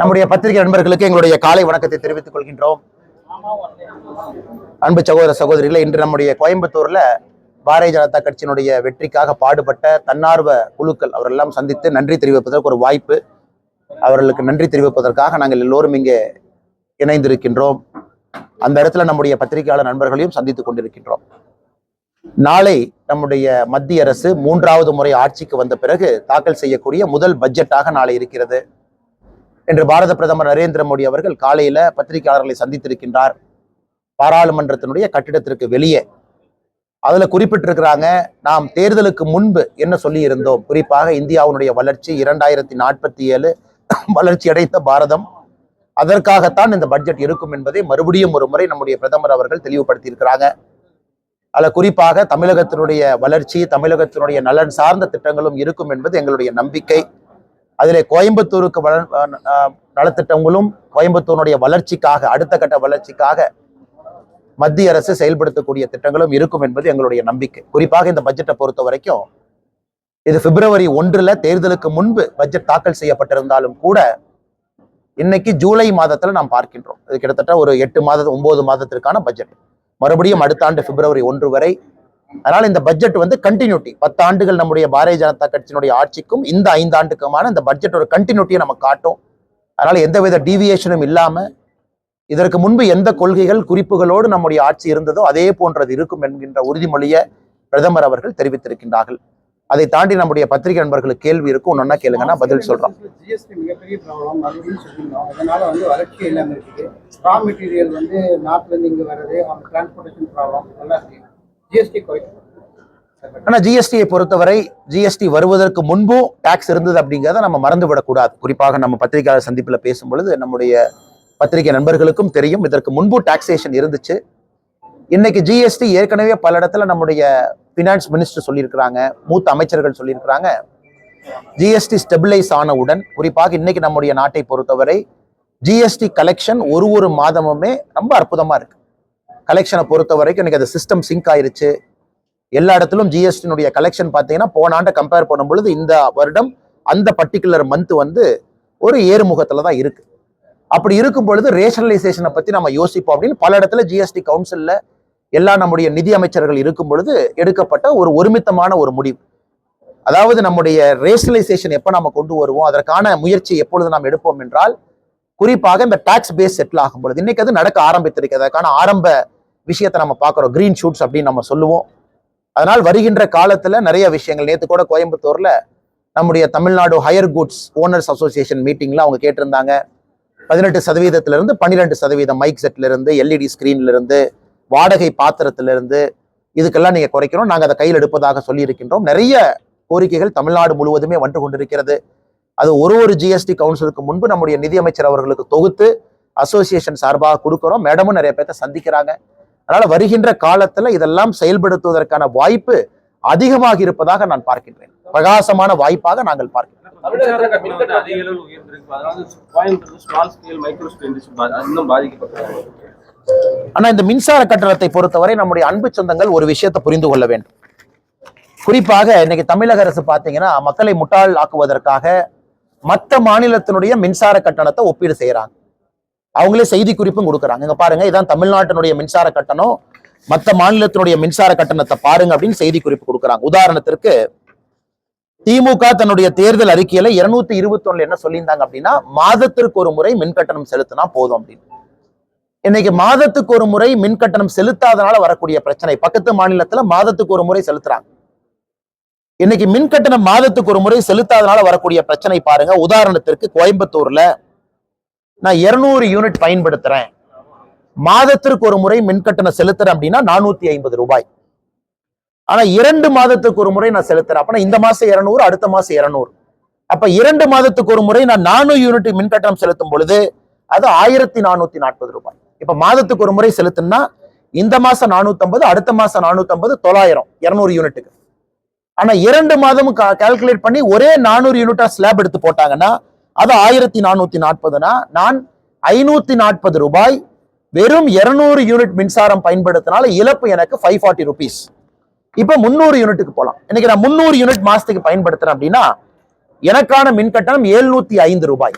நம்முடைய பத்திரிகை நண்பர்களுக்கு எங்களுடைய காலை வணக்கத்தை தெரிவித்துக் கொள்கின்றோம். அன்பு சகோதர சகோதரிகளை, இன்று நம்முடைய கோயம்புத்தூர்ல பாரதிய ஜனதா கட்சியினுடைய வெற்றிக்காக பாடுபட்ட தன்னார்வ குழுக்கள் அவரெல்லாம் சந்தித்து நன்றி தெரிவிப்பதற்கு ஒரு வாய்ப்பு. அவர்களுக்கு நன்றி தெரிவிப்பதற்காக நாங்கள் எல்லோரும் இங்கே இணைந்திருக்கின்றோம். அந்த இடத்துல நம்முடைய பத்திரிகையாளர் நண்பர்களையும் சந்தித்துக் கொண்டிருக்கின்றோம். நாளை நம்முடைய மத்திய அரசு 3வது முறை ஆட்சிக்கு வந்த பிறகு தாக்கல் செய்யக்கூடிய முதல் பட்ஜெட்டாக நாளை இருக்கிறது. இன்று பாரத பிரதமர் நரேந்திர மோடி அவர்கள் காலையில பத்திரிகையாளர்களை சந்தித்திருக்கின்றார். பாராளுமன்றத்தினுடைய கட்டிடத்திற்கு வெளியே அதுல குறிப்பிட்டிருக்கிறாங்க, நாம் தேர்தலுக்கு முன்பு என்ன சொல்லி இருந்தோம், குறிப்பாக இந்தியாவுடைய வளர்ச்சி 2047 வளர்ச்சி அடைந்த பாரதம், அதற்காகத்தான் இந்த பட்ஜெட் இருக்கும் என்பதை மறுபடியும் ஒரு முறை நம்முடைய பிரதமர் அவர்கள் தெளிவுபடுத்தி இருக்கிறாங்க. அதுல குறிப்பாக தமிழகத்தினுடைய வளர்ச்சி, தமிழகத்தினுடைய நலன் சார்ந்த திட்டங்களும் இருக்கும் என்பது எங்களுடைய நம்பிக்கை. அதிலே கோயம்புத்தூருக்கு நலத்திட்டங்களும் கோயம்புத்தூருடைய வளர்ச்சிக்காக, அடுத்த கட்ட வளர்ச்சிக்காக மத்திய அரசு செயல்படுத்தக்கூடிய திட்டங்களும் இருக்கும் என்பது எங்களுடைய நம்பிக்கை. குறிப்பாக இந்த பட்ஜெட்டை பொறுத்த வரைக்கும் இது பிப்ரவரி 1 தேர்தலுக்கு முன்பு பட்ஜெட் தாக்கல் செய்யப்பட்டிருந்தாலும் கூட இன்னைக்கு ஜூலை மாதத்துல நாம் பார்க்கின்றோம். இது கிட்டத்தட்ட ஒரு 9 மாதத்திற்கான பட்ஜெட். மறுபடியும் அடுத்த ஆண்டு பிப்ரவரி 1 வரை. அதனால இந்த பட்ஜெட் கண்டினியூட்டி, 10 ஆண்டுகள் நம்முடைய பாரதிய ஜனதா கட்சியினுடைய ஆட்சிக்கும் இந்த 5 ஆண்டுக்குமான இந்த பட்ஜெட் ஒரு கண்டினியூட்டியை நம்ம காட்டும். அதனால எந்தவித டீவியேஷனும் இல்லாம இதற்கு முன்பு எந்த கொள்கைகள் குறிப்புகளோடு நம்முடைய ஆட்சி இருந்ததோ அதே போன்றது இருக்கும் என்கின்ற உறுதிமொழியை பிரதமர் அவர்கள் தெரிவித்திருக்கின்றார்கள். அதை தாண்டி நம்முடைய பத்திரிகை நண்பர்களுக்கு கேள்வி இருக்கும், ஒன்னொன்னா கேளுங்கன்னா பதில் சொல்றோம். ஜிஎஸ்டி மிகப்பெரிய ப்ராப்ளம் அப்படின்னு சொல்லியிருந்தோம். அதனால வளர்ச்சி எல்லாம் இருக்குது. ரா மெட்டீரியல் நார்த்ல இருந்து இங்க வர்றது, அவங்க டிரான்ஸ்போர்டேஷன் ப்ராப்ளம் எல்லாம் இருக்கு. ஜிஎஸ்டி குறைக்கும். ஆனா ஜிஎஸ்டியை பொறுத்தவரை ஜிஎஸ்டி வருவதற்கு முன்பும் டாக்ஸ் இருந்தது அப்படிங்கிறத நம்ம மறந்து விடக்கூடாது. குறிப்பாக நம்ம பத்திரிகையாளர் சந்திப்புல பேசும்பொழுது நம்முடைய பத்திரிகை நண்பர்களுக்கும் தெரியும், இதற்கு முன்பு டாக்ஸேஷன் இருந்துச்சு. இன்னைக்கு ஜிஎஸ்டி ஏற்கனவே பல இடத்துல நம்முடைய பினான்ஸ் மினிஸ்டர் சொல்லியிருக்கிறாங்க, மூத்த அமைச்சர்கள் சொல்லியிருக்கிறாங்க, ஜிஎஸ்டி ஸ்டெபிலைஸ் ஆனவுடன், குறிப்பாக இன்னைக்கு நம்முடைய நாட்டை பொறுத்தவரை ஜிஎஸ்டி கலெக்ஷன் ஒரு மாதமுமே ரொம்ப அற்புதமா இருக்கு. கலெக்ஷனை பொறுத்த வரைக்கும் இன்னைக்கு அது சிஸ்டம் சிங்க் ஆயிருச்சு. எல்லா இடத்திலும் ஜிஎஸ்டினுடைய கலெக்ஷன் பார்த்தீங்கன்னா போன ஆண்டை கம்பேர் பண்ணும் பொழுது இந்த வருடம் அந்த பர்டிகுலர் மந்த் ஒரு ஏறுமுகத்துல தான் இருக்கு. அப்படி இருக்கும் பொழுது ரேஷனலைசேஷனை பத்தி நம்ம யோசிப்போம் அப்படின்னு பல இடத்துல ஜிஎஸ்டி கவுன்சில்ல எல்லா நம்முடைய நிதி அமைச்சர்கள் இருக்கும் பொழுது எடுக்கப்பட்ட ஒரு ஒருமித்தமான ஒரு முடிவு. அதாவது நம்முடைய ரேஷனலைசேஷன் எப்ப நம்ம கொண்டு வருவோம், அதற்கான முயற்சி எப்பொழுது நாம் எடுப்போம் என்றால் குறிப்பாக இந்த டாக்ஸ் பேஸ் செட்டில் ஆகும் பொழுது. இன்னைக்கு அது நடக்க ஆரம்பித்திருக்கு. அதற்கான ஆரம்ப விஷயத்தை நம்ம பார்க்கிறோம், கிரீன் ஷூட்ஸ் அப்படின்னு நம்ம சொல்லுவோம். அதனால் வருகின்ற காலத்துல நிறைய விஷயங்கள், நேற்று கூட கோயம்புத்தூர்ல நம்முடைய Tamil Nadu higher goods owners association மீட்டிங்ல அவங்க கேட்டிருந்தாங்க, 18% 12% மைக் செட்ல இருந்து, எல்இடி ஸ்கிரீன்ல இருந்து, வாடகை பாத்திரத்திலிருந்து இதுக்கெல்லாம் நீங்க குறைக்கணும், நாங்க அதை கையில் எடுப்பதாக சொல்லி இருக்கின்றோம். நிறைய கோரிக்கைகள் தமிழ்நாடு முழுவதுமே வந்து கொண்டிருக்கிறது. அது ஒரு ஜிஎஸ்டி கவுன்சிலுக்கு முன்பு நம்முடைய நிதியமைச்சர் அவர்களுக்கு தொகுத்து அசோசியேஷன் சார்பாக கொடுக்கிறோம். மேடமும் நிறைய பேர்த்த சந்திக்கிறாங்க. அதனால வருகின்ற காலத்துல இதெல்லாம் செயல்படுத்துவதற்கான வாய்ப்பு அதிகமாக இருப்பதாக நான் பார்க்கின்றேன். பிரகாசமான வாய்ப்பாக நாங்கள் பார்க்கிறோம். ஆனா இந்த மின்சார கட்டணத்தை பொறுத்தவரை நம்முடைய அன்பு சொந்தங்கள் ஒரு விஷயத்தை புரிந்து கொள்ள வேண்டும். குறிப்பாக இன்னைக்கு தமிழக அரசு பாத்தீங்கன்னா மக்களை முட்டாள் ஆக்குவதற்காக மற்ற மாநிலத்தினுடைய மின்சார கட்டணத்தை ஒப்பீடு செய்யறாங்க. அவங்களே செய்தி குறிப்பும் கொடுக்குறாங்க, இங்க பாருங்க இதான் தமிழ்நாட்டினுடைய மின்சார கட்டணம், மற்ற மாநிலத்தினுடைய மின்சார கட்டணத்தை பாருங்க அப்படின்னு செய்தி குறிப்பு கொடுக்குறாங்க. உதாரணத்திற்கு திமுக தன்னுடைய தேர்தல் அறிக்கையில 221 என்ன சொல்லியிருந்தாங்க அப்படின்னா, மாதத்திற்கு ஒரு முறை மின் கட்டணம் செலுத்தினா போதும் அப்படின்னு. இன்னைக்கு மாதத்துக்கு ஒரு முறை மின் கட்டணம் செலுத்தாதனால வரக்கூடிய பிரச்சனை, பக்கத்து மாநிலத்துல மாதத்துக்கு ஒரு முறை செலுத்துறாங்க. இன்னைக்கு மின் கட்டணம் மாதத்துக்கு ஒரு முறை செலுத்தாதனால வரக்கூடிய பிரச்சனை பாருங்க. உதாரணத்திற்கு கோயம்புத்தூர்ல நான் 200 யூனிட் பயன்படுத்துறேன், மாதத்திற்கு ஒரு முறை மின் கட்டணம் செலுத்துறேன் அப்படின்னா 450 ரூபாய். ஆனா 2 மாதத்துக்கு ஒரு முறை நான் செலுத்துறேன், அப்ப இந்த மாசம் 200, அடுத்த மாசம் 200. அப்ப 2 மாதத்துக்கு ஒரு முறை நான் 400 யூனிட் மின் கட்டணம் செலுத்தும் பொழுது அது 1440 ரூபாய். இப்ப மாதத்துக்கு ஒரு முறை செலுத்தினா இந்த மாசம் 450, அடுத்த மாசம் 450, 900, 200 யூனிட்டுக்கு. ஆனா 2 மாதமும் கால்குலேட் பண்ணி ஒரே 400 யூனிட்டா ஸ்லாப் எடுத்து போட்டாங்கன்னா அது 1440. நான் 540 ரூபாய் வெறும் 200 யூனிட் மின்சாரம் பயன்படுத்தினால இழப்பு எனக்கு 540 ரூபீஸ். இப்ப 300 யூனிட்டுக்கு போலாம். இன்னைக்கு நான் 300 யூனிட் மாசத்துக்கு பயன்படுத்துறேன் அப்படின்னா எனக்கான மின் கட்டணம் 705 ரூபாய்.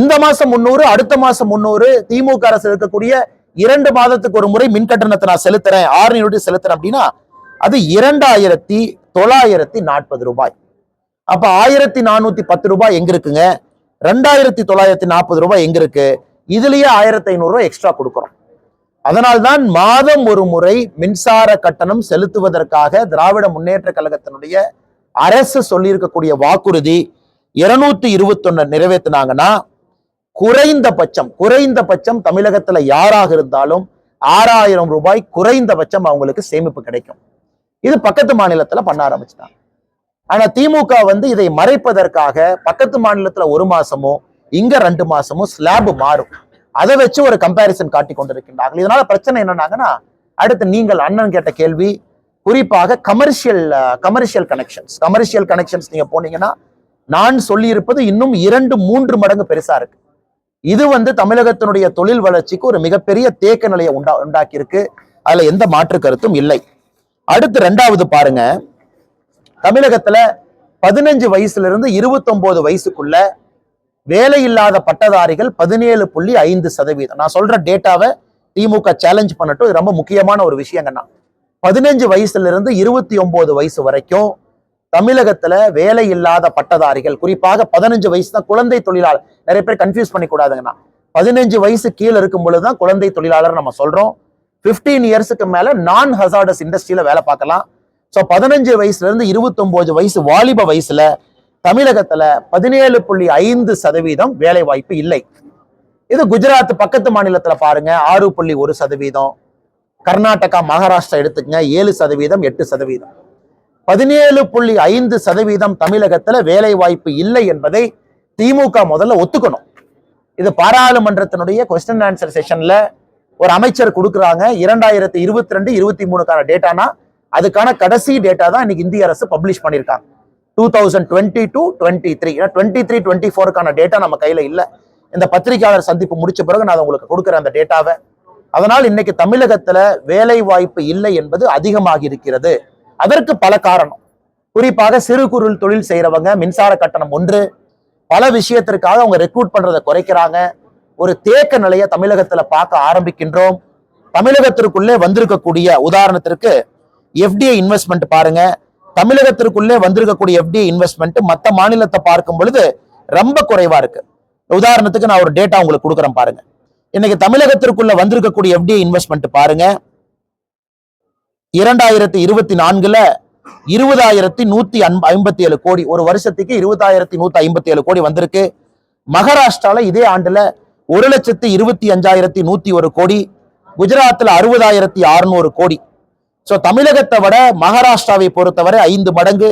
இந்த மாசம் 300, அடுத்த மாசம் 300, திமுக அரசு இருக்கக்கூடிய 2 மாதத்துக்கு ஒரு முறை மின் கட்டணத்தை நான் செலுத்துறேன், 6 யூனிட் செலுத்துறேன் அப்படின்னா அது 2940 ரூபாய். அப்ப 1410 ரூபாய் எங்க இருக்குங்க? 2940 ரூபாய் எங்க இருக்கு? இதுலயே 1500 ரூபாய் எக்ஸ்ட்ரா கொடுக்கிறோம். அதனால்தான் மாதம் ஒரு முறை மின்சார கட்டணம் செலுத்துவதற்காக திராவிட முன்னேற்ற கழகத்தினுடைய அரசு சொல்லியிருக்கக்கூடிய வாக்குறுதி 221 நிறைவேற்றினாங்கன்னா குறைந்தபட்சம் தமிழகத்துல யாராக இருந்தாலும் 6000 ரூபாய் குறைந்தபட்சம் அவங்களுக்கு சேமிப்பு கிடைக்கும். இது பக்கத்து மாநிலத்துல பண்ண ஆரம்பிச்சிட்டாங்க. ஆனா திமுக இதை மறைப்பதற்காக பக்கத்து மாநிலத்துல 1 மாசமோ இங்க 2 மாசமோ ஸ்லாப் மாறும், அதை வச்சு ஒரு கம்பாரிசன் காட்டி கொண்டிருக்கின்றார்கள். இதனால பிரச்சனை என்னன்னாங்கன்னா, அடுத்து நீங்கள் அண்ணன் கேட்ட கேள்வி, குறிப்பாக கமர்ஷியல் கனெக்ஷன்ஸ் நீங்க போனீங்கன்னா நான் சொல்லி இருப்பது இன்னும் 2-3 மடங்கு பெருசா இருக்கு. இது தமிழகத்தினுடைய தொழில் வளர்ச்சிக்கு ஒரு மிகப்பெரிய தேக்க நிலையை உண்டாக்கி இருக்கு. அதுல எந்த மாற்று கருத்தும் இல்லை. அடுத்து 2வது பாருங்க, தமிழகத்துல 15 வயசுல இருந்து 29 வயசுக்குள்ள வேலை இல்லாத பட்டதாரிகள் 17.5%. நான் சொல்ற டேட்டாவை திமுக சேலஞ்ச் பண்ணட்டும், இது ரொம்ப முக்கியமான ஒரு விஷயங்கண்ணா. 15 வயசுல இருந்து 29 வயசு வரைக்கும் தமிழகத்துல வேலை இல்லாத பட்டதாரிகள், குறிப்பாக 15 வயசு தான் குழந்தை தொழிலாளர். நிறைய பேர் கன்ஃபியூஸ் பண்ணி கூடாதுங்கண்ணா. 15 வயசு கீழே இருக்கும் பொழுதுதான் குழந்தை தொழிலாளர் நம்ம சொல்றோம். 15 இயர்ஸுக்கு மேல நான் ஹசார்டஸ் இண்டஸ்ட்ரியில வேலை பார்க்கலாம். ஸோ 15 வயசுல இருந்து 29 வயசு வாலிப வயசுல தமிழகத்துல 17.5% வேலை வாய்ப்பு இல்லை. இது குஜராத் பக்கத்து மாநிலத்துல பாருங்க 6.1%, கர்நாடகா மகாராஷ்டிரா எடுத்துக்கங்க 7%, 8%. 17.5% தமிழகத்துல வேலை வாய்ப்பு இல்லை என்பதை திமுக முதல்ல ஒத்துக்கணும். இது பாராளுமன்றத்தினுடைய கொஸ்டின் ஆன்சர் செஷன்ல ஒரு அமைச்சர் கொடுக்குறாங்க. 2022-23க்கான டேட்டானா அதுக்கான கடைசி டேட்டா தான் இன்னைக்கு இந்திய அரசு பப்ளிஷ் பண்ணியிருக்காங்க. 2022-23, 23-24க்கான டேட்டா நம்ம கையில இல்ல. இந்த பத்திரிகையாளர் சந்திப்பு முடிச்ச பிறகு நான் உங்களுக்கு கொடுக்குறேன் அந்த டேட்டாவை. அதனால் இன்னைக்கு தமிழகத்துல வேலை வாய்ப்பு இல்லை என்பது அதிகமாகி இருக்கிறது. அதற்கு பல காரணம். குறிப்பாக சிறு குறு தொழில் செய்யறவங்க மின்சார கட்டணம் ஒன்று, பல விஷயத்திற்காக அவங்க ரெக்ரூட் பண்றதை குறைக்கிறாங்க. ஒரு தேக்க நிலையை தமிழகத்துல பார்க்க ஆரம்பிக்கின்றோம். தமிழகத்திற்குள்ளே வந்திருக்கக்கூடிய உதாரணத்திற்கு எஃப்டிஐ இன்வெஸ்ட்மெண்ட் பாருங்க. தமிழகத்திற்குள்ளே வந்திருக்கக்கூடிய எஃப்டிஐ இன்வெஸ்ட்மெண்ட் மற்ற மாநிலத்தை பார்க்கும் பொழுது ரொம்ப குறைவா இருக்கு. உதாரணத்துக்கு நான் ஒரு டேட்டா உங்களுக்கு கொடுக்குறேன் பாருங்க. இன்னைக்கு தமிழகத்திற்குள்ள வந்திருக்கக்கூடிய எஃப்டிஐ இன்வெஸ்ட்மெண்ட் பாருங்க, 2024ல 20,157 கோடி, ஒரு வருஷத்துக்கு 20,157 கோடி வந்திருக்கு. மகாராஷ்டிரால இதே ஆண்டுல 1,25,101 கோடி, குஜராத்ல 60,600 கோடி. சோ தமிழகத்தை விட மகாராஷ்டிராவை பொறுத்தவரை 5 மடங்கு,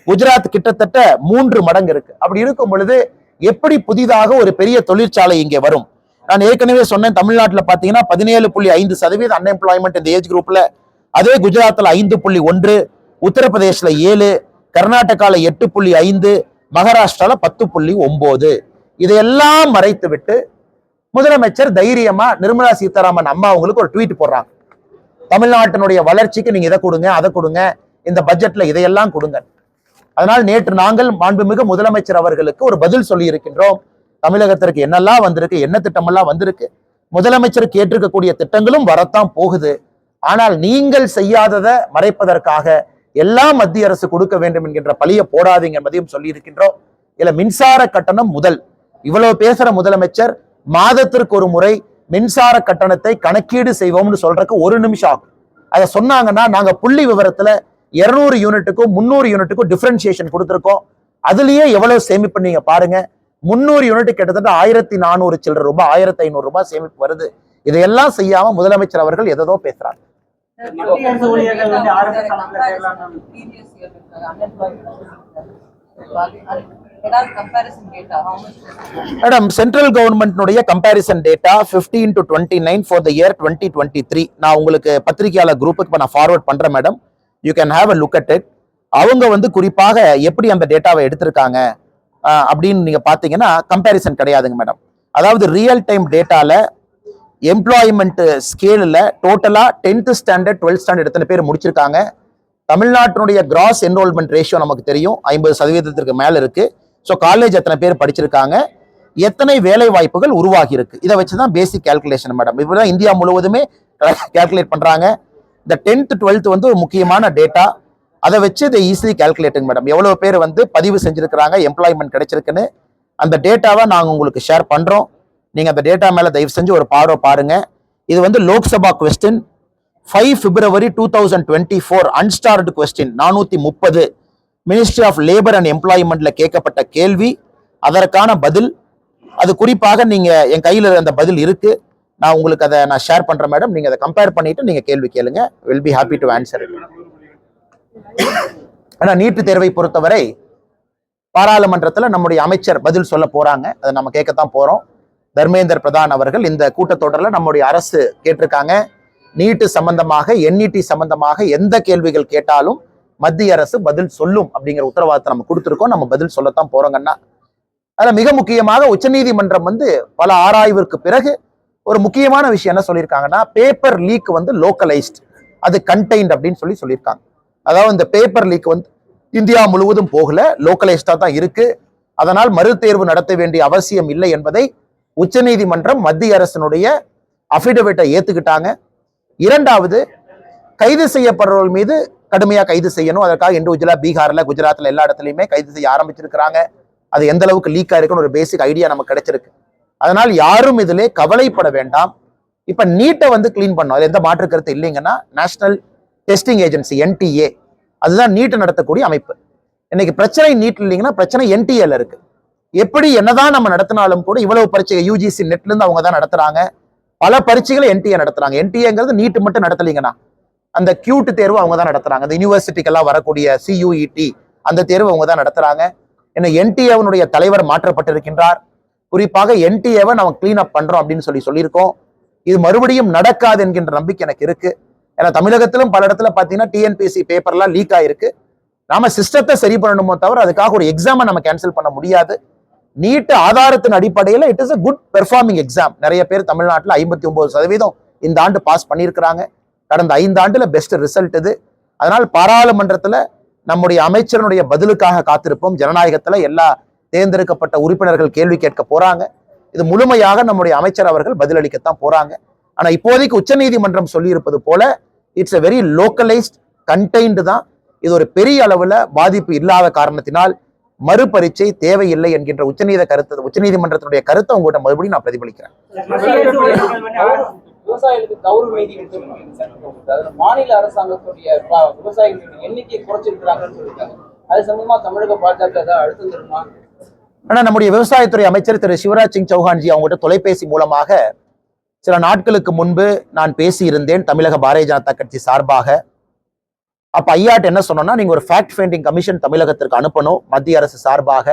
குஜராத் கிட்டத்தட்ட 3 மடங்கு இருக்கு. அப்படி இருக்கும் பொழுது எப்படி புதிதாக ஒரு பெரிய தொழிற்சாலை இங்கே வரும்? நான் ஏற்கனவே சொன்னேன், தமிழ்நாட்டுல பாத்தீங்கன்னா 17.5% அன்எம்ப்ளாய்மெண்ட் இந்த ஏஜ் குரூப்ல. அதே குஜராத்ல 5.1, உத்தரப்பிரதேஷ்ல 7, கர்நாடகால 8.5, மகாராஷ்டிரால 10.9. இதையெல்லாம் மறைத்து விட்டு முதலமைச்சர் தைரியமா நிர்மலா சீதாராமன் அம்மா அவங்களுக்கு ஒரு ட்வீட் போடுறாங்க. தமிழ்நாட்டினுடைய வளர்ச்சிக்கு நீங்க இதை கொடுங்க, அதை கொடுங்க, இந்த பட்ஜெட்ல இதையெல்லாம் கொடுங்க. அதனால் நேற்று நாங்கள் மாண்புமிகு முதலமைச்சர் அவர்களுக்கு ஒரு பதில் சொல்லி இருக்கின்றோம். தமிழகத்திற்கு என்னெல்லாம் வந்திருக்கு, என்ன திட்டமெல்லாம் வந்திருக்கு, முதலமைச்சர் கேட்டிருக்கக்கூடிய திட்டங்களும் வரத்தான் போகுது. ஆனால் நீங்கள் செய்யாததை மறைப்பதற்காக எல்லாம் மத்திய அரசு கொடுக்க வேண்டும் என்கின்ற பழிய போடாதீங்க என்பதையும் சொல்லி இருக்கின்றோம். இல்ல மின்சார கட்டணம் முதல் இவ்வளவு பேசுற முதலமைச்சர் மாதத்திற்கு ஒரு முறை மின்சார கட்டணத்தை கணக்கீடு செய்வோம்னு சொல்றதுக்கு 1 நிமிஷம் ஆகும். அதை சொன்னாங்கன்னா நாங்க புள்ளி விவரத்துல 200 யூனிட்டுக்கும் 300 யூனிட்டுக்கும் டிஃபரன்சியேஷன் கொடுத்திருக்கோம். அதுலயே எவ்வளவு சேமிப்பு நீங்க பாருங்க. 300 யூனிட் கிட்டத்தட்ட 1,400 சில்லற ரூபாய், 1,500 ரூபாய் சேமிப்பு வருது. இதையெல்லாம் செய்யாம முதலமைச்சர் அவர்கள் எதோ பேசுறாங்க. மேடம், சென்ட்ரல் கவர்மெண்ட்னுடைய comparison data 15 to 29 for the year 2023 நான் உங்களுக்கு பத்திரிகையாளர் குரூப்புக்கு நான் ஃபார்வர்ட் பண்றேன் madam. You can have a look at it. அவங்க குறிப்பாக எப்படி அந்த டேட்டாவை எடுத்திருக்காங்க அப்படின்னு நீங்க பாத்தீங்கன்னா கம்பேரிசன் கிடையாதுங்க மேடம். அதாவது ரியல் டைம் டேட்டால எம்ப்ளாய்மெண்ட் ஸ்கேலில் டோட்டலா 10th ஸ்டாண்டர்ட் 12th ஸ்டாண்டர்ட் எத்தனை பேர் முடிச்சிருக்காங்க. தமிழ்நாட்டினுடைய கிராஸ் என்ரோல்மெண்ட் ரேஷியோ நமக்கு தெரியும் 50% மேல இருக்கு. ஸோ காலேஜ் எத்தனை பேர் படிச்சிருக்காங்க, எத்தனை வேலை வாய்ப்புகள் உருவாகி இருக்கு. இதை வச்சுதான் பேசிக் கால்குலேஷன் மேடம். இப்பதான் இந்தியா முழுவதுமே கால்குலேட் பண்றாங்க. இந்த 10th 12th வந்து ஒரு முக்கியமான டேட்டா. அதை வச்சு இதை ஈஸிலி கால்குலேட்டிங் மேடம். எவ்வளவு பேர் வந்து பதிவு செஞ்சிருக்கிறாங்க, எம்ப்ளாய்மெண்ட் கிடைச்சிருக்குன்னு அந்த டேட்டாவை நாங்கள் உங்களுக்கு ஷேர் பண்றோம். நீங்க அந்த டேட்டா மேல தயவு செஞ்சு ஒரு பார்வை பாருங்க. இது வந்து Lok Sabha question 5 February 2024 unstarred question 430 ministry of labour and எம்ப்ளாய்மெண்ட்ல கேட்கப்பட்ட கேள்வி, அதற்கான பதில். அது குறிப்பாக நீங்க என் கையில அந்த பதில் இருக்கு, நான் உங்களுக்கு அதை நான் ஷேர் பண்றேன் மேடம். நீங்க அதை கம்பேர் பண்ணிட்டு நீங்க கேள்வி கேளுங்க. Will be happy to answer. ஆனா நீட்டு தேர்வை பொறுத்தவரை பாராளுமன்றத்தில் நம்முடைய அமைச்சர் பதில் சொல்ல போறாங்க. அதை நம்ம கேட்கத்தான் போறோம். தர்மேந்திர பிரதான் அவர்கள் இந்த கூட்டத்தொடரில் நம்முடைய அரசு கேட்டிருக்காங்க, நீட்டு சம்பந்தமாக என்இடி சம்பந்தமாக எந்த கேள்விகள் கேட்டாலும் மத்திய அரசு பதில் சொல்லும் அப்படிங்கிற உத்தரவாதத்தை நம்ம கொடுத்துருக்கோம். நம்ம பதில் சொல்லத்தான் போறோங்கன்னா, அதுல மிக முக்கியமாக உச்சநீதிமன்றம் வந்து பல ஆராய்விற்கு பிறகு ஒரு முக்கியமான விஷயம் என்ன சொல்லியிருக்காங்கன்னா, பேப்பர் லீக் வந்து லோக்கலைஸ்ட், அது கண்டெய்ன்ட் அப்படின்னு சொல்லியிருக்காங்க. அதாவது இந்த பேப்பர் லீக் வந்து இந்தியா முழுவதும் போகல, லோக்கலைஸ்டா தான் இருக்கு. அதனால் மறுதேர்வு நடத்த வேண்டிய அவசியம் இல்லை என்பதை உச்சநீதிமன்றம் மத்திய அரசினுடைய அபிடவிட்டை ஏத்துக்கிட்டாங்க. இரண்டாவது, கைது செய்யப்படுறவர்கள் மீது கடுமையா கைது செய்யணும். அதற்காக இண்டிவிஜுவலா பீகார்ல, குஜராத்ல எல்லா இடத்துலையுமே கைது செய்ய ஆரம்பிச்சிருக்கிறாங்க. அது எந்த அளவுக்கு லீக் ஆயிருக்குன்னு ஒரு பேசிக் ஐடியா நமக்கு கிடைச்சிருக்கு. அதனால் யாரும் இதிலே கவலைப்பட வேண்டாம். இப்ப நீட்டை வந்து கிளீன் பண்ணோம், அது எந்த மாற்று கருத்து இல்லைங்கன்னா, நேஷனல் டெஸ்டிங் ஏஜென்சி NTA அதுதான் நீட்டை நடத்தக்கூடிய அமைப்பு. இன்னைக்கு பிரச்சனை நீட் இல்லைங்கன்னா பிரச்சனை NTA இருக்கு. எப்படி என்னதான் நம்ம நடத்தினாலும் கூட இவ்வளவு பரீட்சை UGC நெட்ல இருந்து அவங்க தான் நடத்துறாங்க. பல பரீட்சைகளை NTA நடத்துறாங்க. NTAங்கிறது நீட் மட்டும் நடத்தலீங்கன்னா, அந்த கியூட் தேர்வு அவங்க தான் நடத்துறாங்க. அந்த யூனிவர்சிட்டிக்கெல்லாம் வரக்கூடிய CUET அந்த தேர்வு அவங்க தான் நடத்துறாங்க. என்ன NTA தலைவர் மாற்றப்பட்டிருக்கின்றார். குறிப்பாக NTA-வை நம்ம கிளீன் அப் பண்றோம் அப்படின்னு சொல்லியிருக்கோம். இது மறுபடியும் நடக்காது என்கின்ற நம்பிக்கை எனக்கு இருக்கு. ஏன்னா தமிழகத்திலும் பல இடத்துல பாத்தீங்கன்னா TNPSC பேப்பர்லாம் லீக் ஆயிருக்கு. நாம சிஸ்டத்தை சரி பண்ணணுமோ தவிர அதுக்காக ஒரு எக்ஸாமை நம்ம கேன்சல் பண்ண முடியாது. நீட் ஆதாரத்தின் அடிப்படையில் it is a good performing exam. நிறைய பேர் தமிழ்நாட்டில் 59% இந்த ஆண்டு பாஸ் பண்ணியிருக்கிறாங்க. கடந்த 5 ஆண்டுல பெஸ்ட் ரிசல்ட் இது. அதனால் பாராளுமன்றத்துல நம்முடைய அமைச்சருடைய பதிலுக்காக காத்திருப்போம். ஜனநாயகத்துல எல்லா தேர்ந்தெடுக்கப்பட்ட உறுப்பினர்கள் கேள்வி கேட்க போறாங்க. இது முழுமையாக நம்முடைய அமைச்சர் அவர்கள் பதிலளிக்கத்தான் போறாங்க. ஆனா இப்போதைக்கு உச்சநீதிமன்றம் சொல்லி இருப்பது போல it's a very localised contained தான். இது ஒரு பெரிய அளவுல பாதிப்பு இல்லாத காரணத்தினால் மறுபரீட்சை தேவையில்லை என்கின்ற உச்சநீதிமன்றத்தினுடைய கருத்தை உங்கள்கிட்ட மறுபடியும் நான் பிரதிபலிக்கிறேன். விவசாயிகளுக்கு கௌரவ நீதி மாநில அரசாங்கத்துடைய விவசாயிகளுடைய எண்ணிக்கையை குறைச்சிருக்கிறாங்கன்னு சொல்லியிருக்காங்க. அது சம்பந்தமா தமிழக பாஜக அழுத்தம் தருமா? ஆனா நம்முடைய விவசாயத்துறை அமைச்சர் திரு சிவராஜ் சிங் சௌஹான்ஜி அவங்ககிட்ட தொலைபேசி மூலமாக சில நாட்களுக்கு முன்பு நான் பேசியிருந்தேன் தமிழக பாரதிய ஜனதா கட்சி சார்பாக. அப்ப ஐயாட்ட என்ன சொன்னோம்னா, நீங்க ஒரு ஃபேக்ட் ஃபைண்டிங் கமிஷன் தமிழகத்திற்கு அனுப்பணும் மத்திய அரசு சார்பாக.